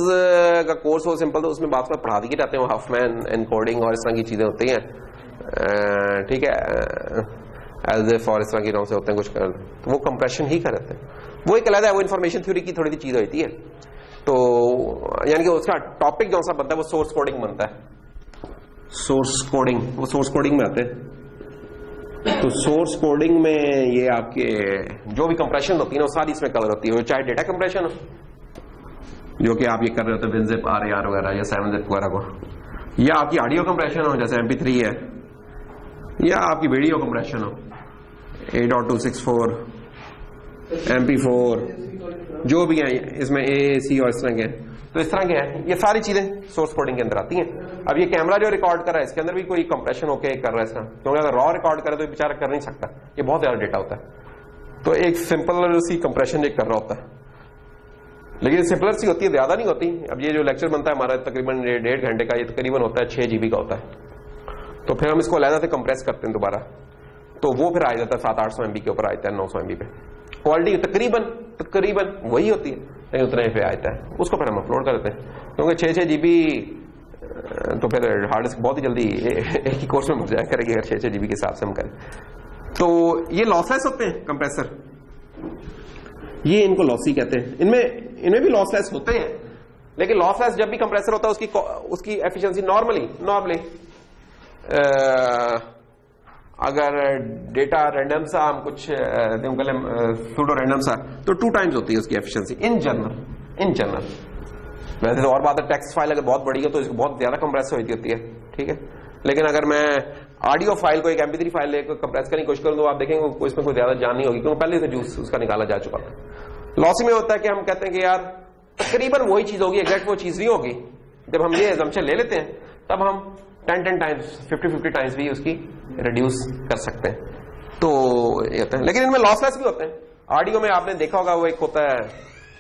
S1: का कोर्स हो सिंपल, तो उसमें बात में पढ़ा दिए जाते हैं, वो हफमैन एनकोडिंग और इस तरह की चीजें होती हैं, ठीक है, एल्जेफ और इस तरह की नाम से होते हैं कुछ कर, तो वो कंप्रेशन ही करते हैं, वो एक अलग है, वो इन्फॉर्मेशन थ्योरी की थोड़ी सी चीज होती है। तो यानी कि उसका टॉपिक जो सा बनता है वो सोर्स कोडिंग बनता है, सोर्स कोडिंग, वो सोर्स कोडिंग में आते हैं। तो सोर्स कोडिंग में ये आपके जो भी कंप्रेशन होती है ना वो सारी इसमें कवर होती है, चाहे डेटा कंप्रेशन हो जो कि आप ये कर रहे होते हैं WinZip RAR वगैरह या 7zip वगैरह को, या आपकी ऑडियो कंप्रेशन हो जैसे MP3 है, या आपकी वीडियो कंप्रेशन हो 8.264 MP4 जो भी है इसमें AAC और इस तरह के, तो इस तरह के हैं, ये सारी चीजें सोर्स कोडिंग के अंदर आती हैं। अब ये कैमरा जो रिकॉर्ड कर रहा है इसके अंदर भी कोई कंप्रेशन होके कर रहा है इसका, क्योंकि अगर रॉ रिकॉर्ड करे तो बेचारा कर नहीं सकता, ये बहुत ज्यादा डेटा होता है, तो एक सिंपल सी कंप्रेशन एक कर रहा होता है, लेकिन सिंपलर सी होती है, ज्यादा नहीं होती। अब ये जो लेक्चर बनता है हमारा तकरीबन 1.5 घंटे का, ये तकरीबन होता है 6 GB का होता है, तो फिर हम इसको अलग से कंप्रेस करते हैं दोबारा, तो वो फिर आ जाता है 700-800 MB के ऊपर आ जाता है, 900 MB पे। क्वालिटी तकरीबन वही होती है, लेकिन उतना ही पे आता है, उसको फिर हम अपलोड कर देते हैं, क्योंकि 6 GB तो फिर हार्ड डिस्क बहुत ही जल्दी एक ही कोर्स में भर जाया करेगी अगर 6 GB के हिसाब से हम करें। तो ये लॉसलेस होते हैं कंप्रेसर, ये इनको लॉसी कहते हैं। इनमें भी लॉसलेस होते हैं, लेकिन लॉसलेस जब भी कंप्रेसर होता है उसकी एफिशिएंसी नॉर्मली अगर डेटा रैंडम सा हम कुछ सूडो रैंडम सा तो 2 टाइम्स होती है उसकी एफिशिएंसी इन जनरल। वैसे तो और बात है, टेक्स्ट फाइल अगर बहुत बड़ी है तो इसको बहुत ज्यादा कंप्रेस होती है, ठीक है। लेकिन अगर मैं ऑडियो फाइल को एक MP3 फाइल लेकर कंप्रेस करने की कोशिश करूं तो आप देखेंगे इसमें कोई ज्यादा जान नहीं होगी, क्योंकि पहले से जूस उसका निकाला जा चुका था। लॉसी में होता है कि हम कहते हैं कि यार तकरीबन वही चीज होगी, एग्जैक्ट वो चीज नहीं होगी। जब हम ये एजम्पशन ले लेते हैं तब हम 10 टाइम्स 50 टाइम्स भी उसकी रिड्यूस कर सकते हैं। तो ये होता है, लेकिन इनमें लॉसलेस भी होते हैं। ऑडियो में आपने देखा होगा वो एक होता है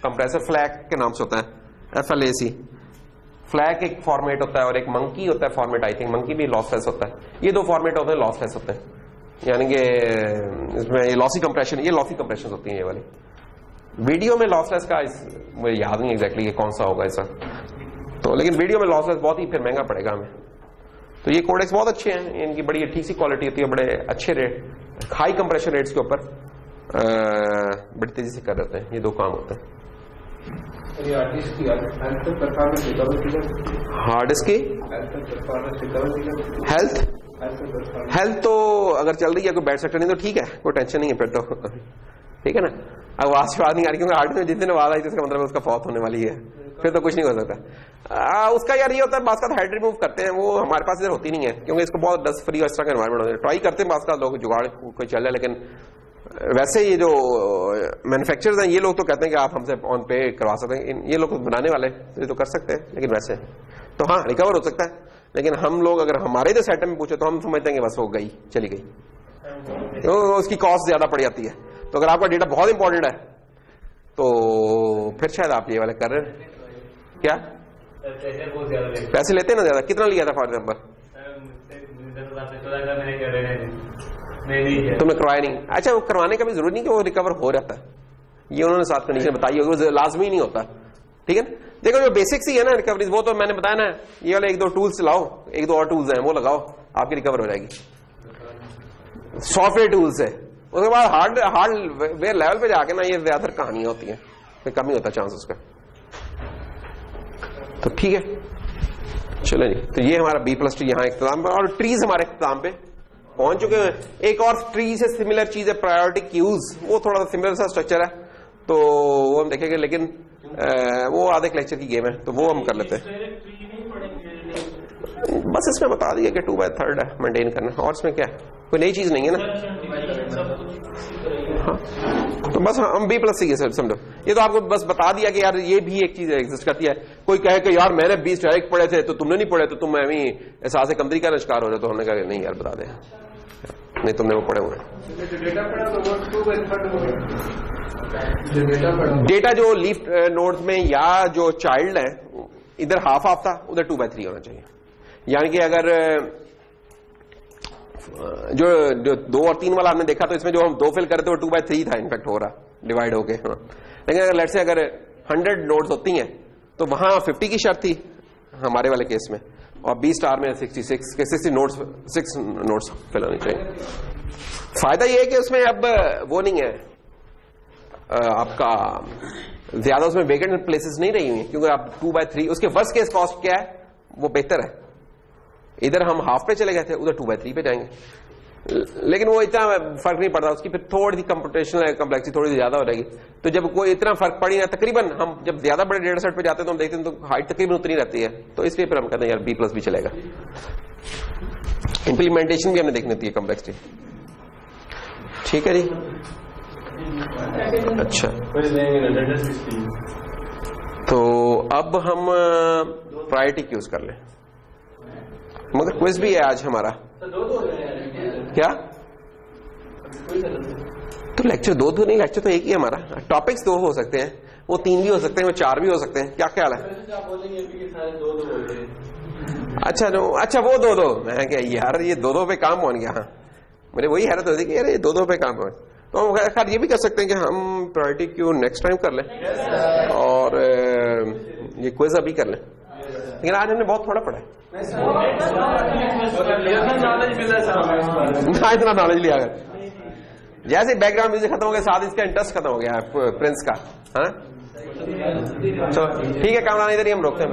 S1: कंप्रेसर, फ्लैग के नाम से होता है, FLAC। फ्लैग एक फॉर्मेट होता है और एक मंकी होता है फॉर्मेट, आई थिंक मंकी भी लॉसलेस होता है। ये 2 फॉर्मेट होते हैं लॉसलेस होते हैं, यानी कि इसमें ये लॉसी कंप्रेशन होती है ये वाली। वीडियो में लॉसलेस का मुझे याद नहीं एग्जैक्टली कि कौन सा होगा ऐसा, तो लेकिन वीडियो में लॉसलेस बहुत ही फिर महंगा पड़ेगा हमें। तो ये कोडेक्स बहुत अच्छे हैं, इनकी बड़ी ठीक सी क्वालिटी होती है, बड़े अच्छे रेट, हाई कंप्रेशन रेट्स के ऊपर बड़ी तेजी से कर देते हैं। ये 2 काम होते हैं। हार्ड डिस्क की हेल्थ तो अगर चल रही है, कोई बैड सेक्टर नहीं तो ठीक है, कोई टेंशन नहीं है फिर तो, ठीक है ना। अब आवाज नहीं आ रही, क्योंकि हार्ड में जिस दिन आवाज आई तो इसका मतलब उसका फौत होने वाली है, फिर तो कुछ नहीं हो सकता। उसका यार ये होता है, बास का हेड रिमूव करते हैं, वो हमारे पास इधर होती नहीं है, क्योंकि इसको बहुत डस्ट फ्री और इस तरह का एनवायरमेंट होता है। ट्राई करते हैं बास का लोग जुगाड़ कोई चल रहा है, लेकिन वैसे ये जो मैन्युफैक्चरर्स हैं ये लोग तो कहते हैं कि आप हमसे ऑन पे करवा सकते हैं, ये लोग बनाने वाले ये तो कर सकते हैं, लेकिन वैसे तो हाँ रिकवर हो सकता है। लेकिन हम लोग अगर हमारे जो सेटअप में पूछे तो हम समझते हैं कि बस वो चली गई, तो उसकी कॉस्ट ज्यादा पड़ जाती है। तो अगर आपका डेटा बहुत इंपॉर्टेंट है तो फिर शायद आप ये वाले कर रहे हैं। क्या पैसे लेते हैं ना ज्यादा? कितना लिया था फॉर एग्जाम्पल? तुमने करवाया नहीं? अच्छा, वो करवाने का भी जरूरी नहीं कि वो रिकवर हो जाता है, ये उन्होंने 7 कंडीशन बताई होगी, वो लाजमी नहीं होता, ठीक है। देखो जो बेसिक्स ही है ना रिकवरी, वो तो मैंने बताया ना, ये वाले 1-2 टूल्स लाओ, 1-2 और टूल्स हैं वो लगाओ, आपकी रिकवर हो जाएगी। सॉफ्टवेयर टूल्स है, उसके बाद हार्डवेयर लेवल पे जाके ना ये ज्यादा कहानियां होती हैं, फिर कम ही होता चांस उसका। तो ठीक है, चलो जी। तो ये हमारा B+T यहाँ इख्तिताम पे, और ट्रीज हमारे इख्तिताम पे पहुंच चुके हैं। एक और ट्री से सिमिलर चीज है प्रायोरिटी क्यूज, वो थोड़ा सा सिमिलर सा स्ट्रक्चर है, तो वो हम देखेंगे, लेकिन वो आधे लेक्चर की गेम है, तो वो हम कर लेते हैं। बस इसमें बता दिया कि 2/3 है मेंटेन करना, और इसमें क्या है, कोई नई चीज नहीं है ना। हाँ, तो बस हम B+C के समझो, ये तो आपको बस बता दिया कि यार ये भी एक चीज एग्जिस्ट करती है। कोई कहे कि यार मैंने 20 डायरेक्ट पढ़े थे तो तुमने नहीं पढ़े, तो तुम मैं भी एहसास कमतरी का शिकार हो जाए, तो हमने कहा नहीं यार बता दे, नहीं तुमने वो पढ़े हुए। डेटा जो लीफ नोड्स में या जो चाइल्ड है इधर हाफ था, उधर 2/3 होना चाहिए। यानी कि अगर जो 2 और 3 वाला हमने देखा तो इसमें जो हम 2 फिल करते वो 2/3 था, इनफेक्ट हो रहा डिवाइड होके। हाँ, लेकिन अगर लेट से अगर 100 नोड्स होती हैं तो वहां 50 की शर्त थी हमारे वाले केस में, और B* में 66 के 6 नोड्स फिल होनी चाहिए। फायदा ये है कि उसमें अब वो नहीं है आपका ज्यादा उसमें वेकेंट प्लेसेस नहीं रही हुई, क्योंकि आप 2/3 उसके वर्स्ट केस कॉस्ट क्या है वो बेहतर है। इधर हम हाफ पे चले गए थे, उधर 2/3 पे जाएंगे, लेकिन वो इतना फर्क नहीं पड़ता उसकी, फिर थोड़ी सी कंप्यूटेशनल कम्प्लेक्सिटी थोड़ी सी ज्यादा हो जाएगी। तो जब कोई इतना फर्क पड़ी ना, तकरीबन हम जब ज्यादा बड़े डेटा सेट पे जाते हैं तो हम देखते हैं तो हाइट तकरीबन उतनी रहती है, तो इसलिए फिर हम कहते हैं यार B+ भी चलेगा। इंप्लीमेंटेशन भी हमने देखनी होती है कम्प्लेक्सिटी, ठीक है जी। अच्छा, तो अब हम प्रायोरिटी क्यूज कर लें, मगर क्विज भी है आज हमारा। क्या? तो लेक्चर 2 नहीं, लेक्चर तो एक ही है हमारा। टॉपिक्स 2 हो सकते हैं, वो 3 भी हो सकते हैं, वो 4 भी हो सकते हैं, क्या ख्याल है? अच्छा वो 2 मैं क्या यार ये 2 पे काम हो गया। हाँ, मुझे वही हैरत होती कि यार ये 2 पे काम हो। तो खैर ये भी कर सकते हैं कि हम प्रायोरिटी क्यू नेक्स्ट टाइम कर लें, और ये क्विज अभी कर लें। लेकिन आज हमने बहुत थोड़ा पढ़ा है। ना इतना नॉलेज लिया अगर जैसे बैकग्राउंड म्यूजिक खत्म हो गया, साथ इसका इंटरेस्ट खत्म हो गया प्रिंस का, है ना। तो ठीक है, कामरान इधर ही हम रोकते हैं।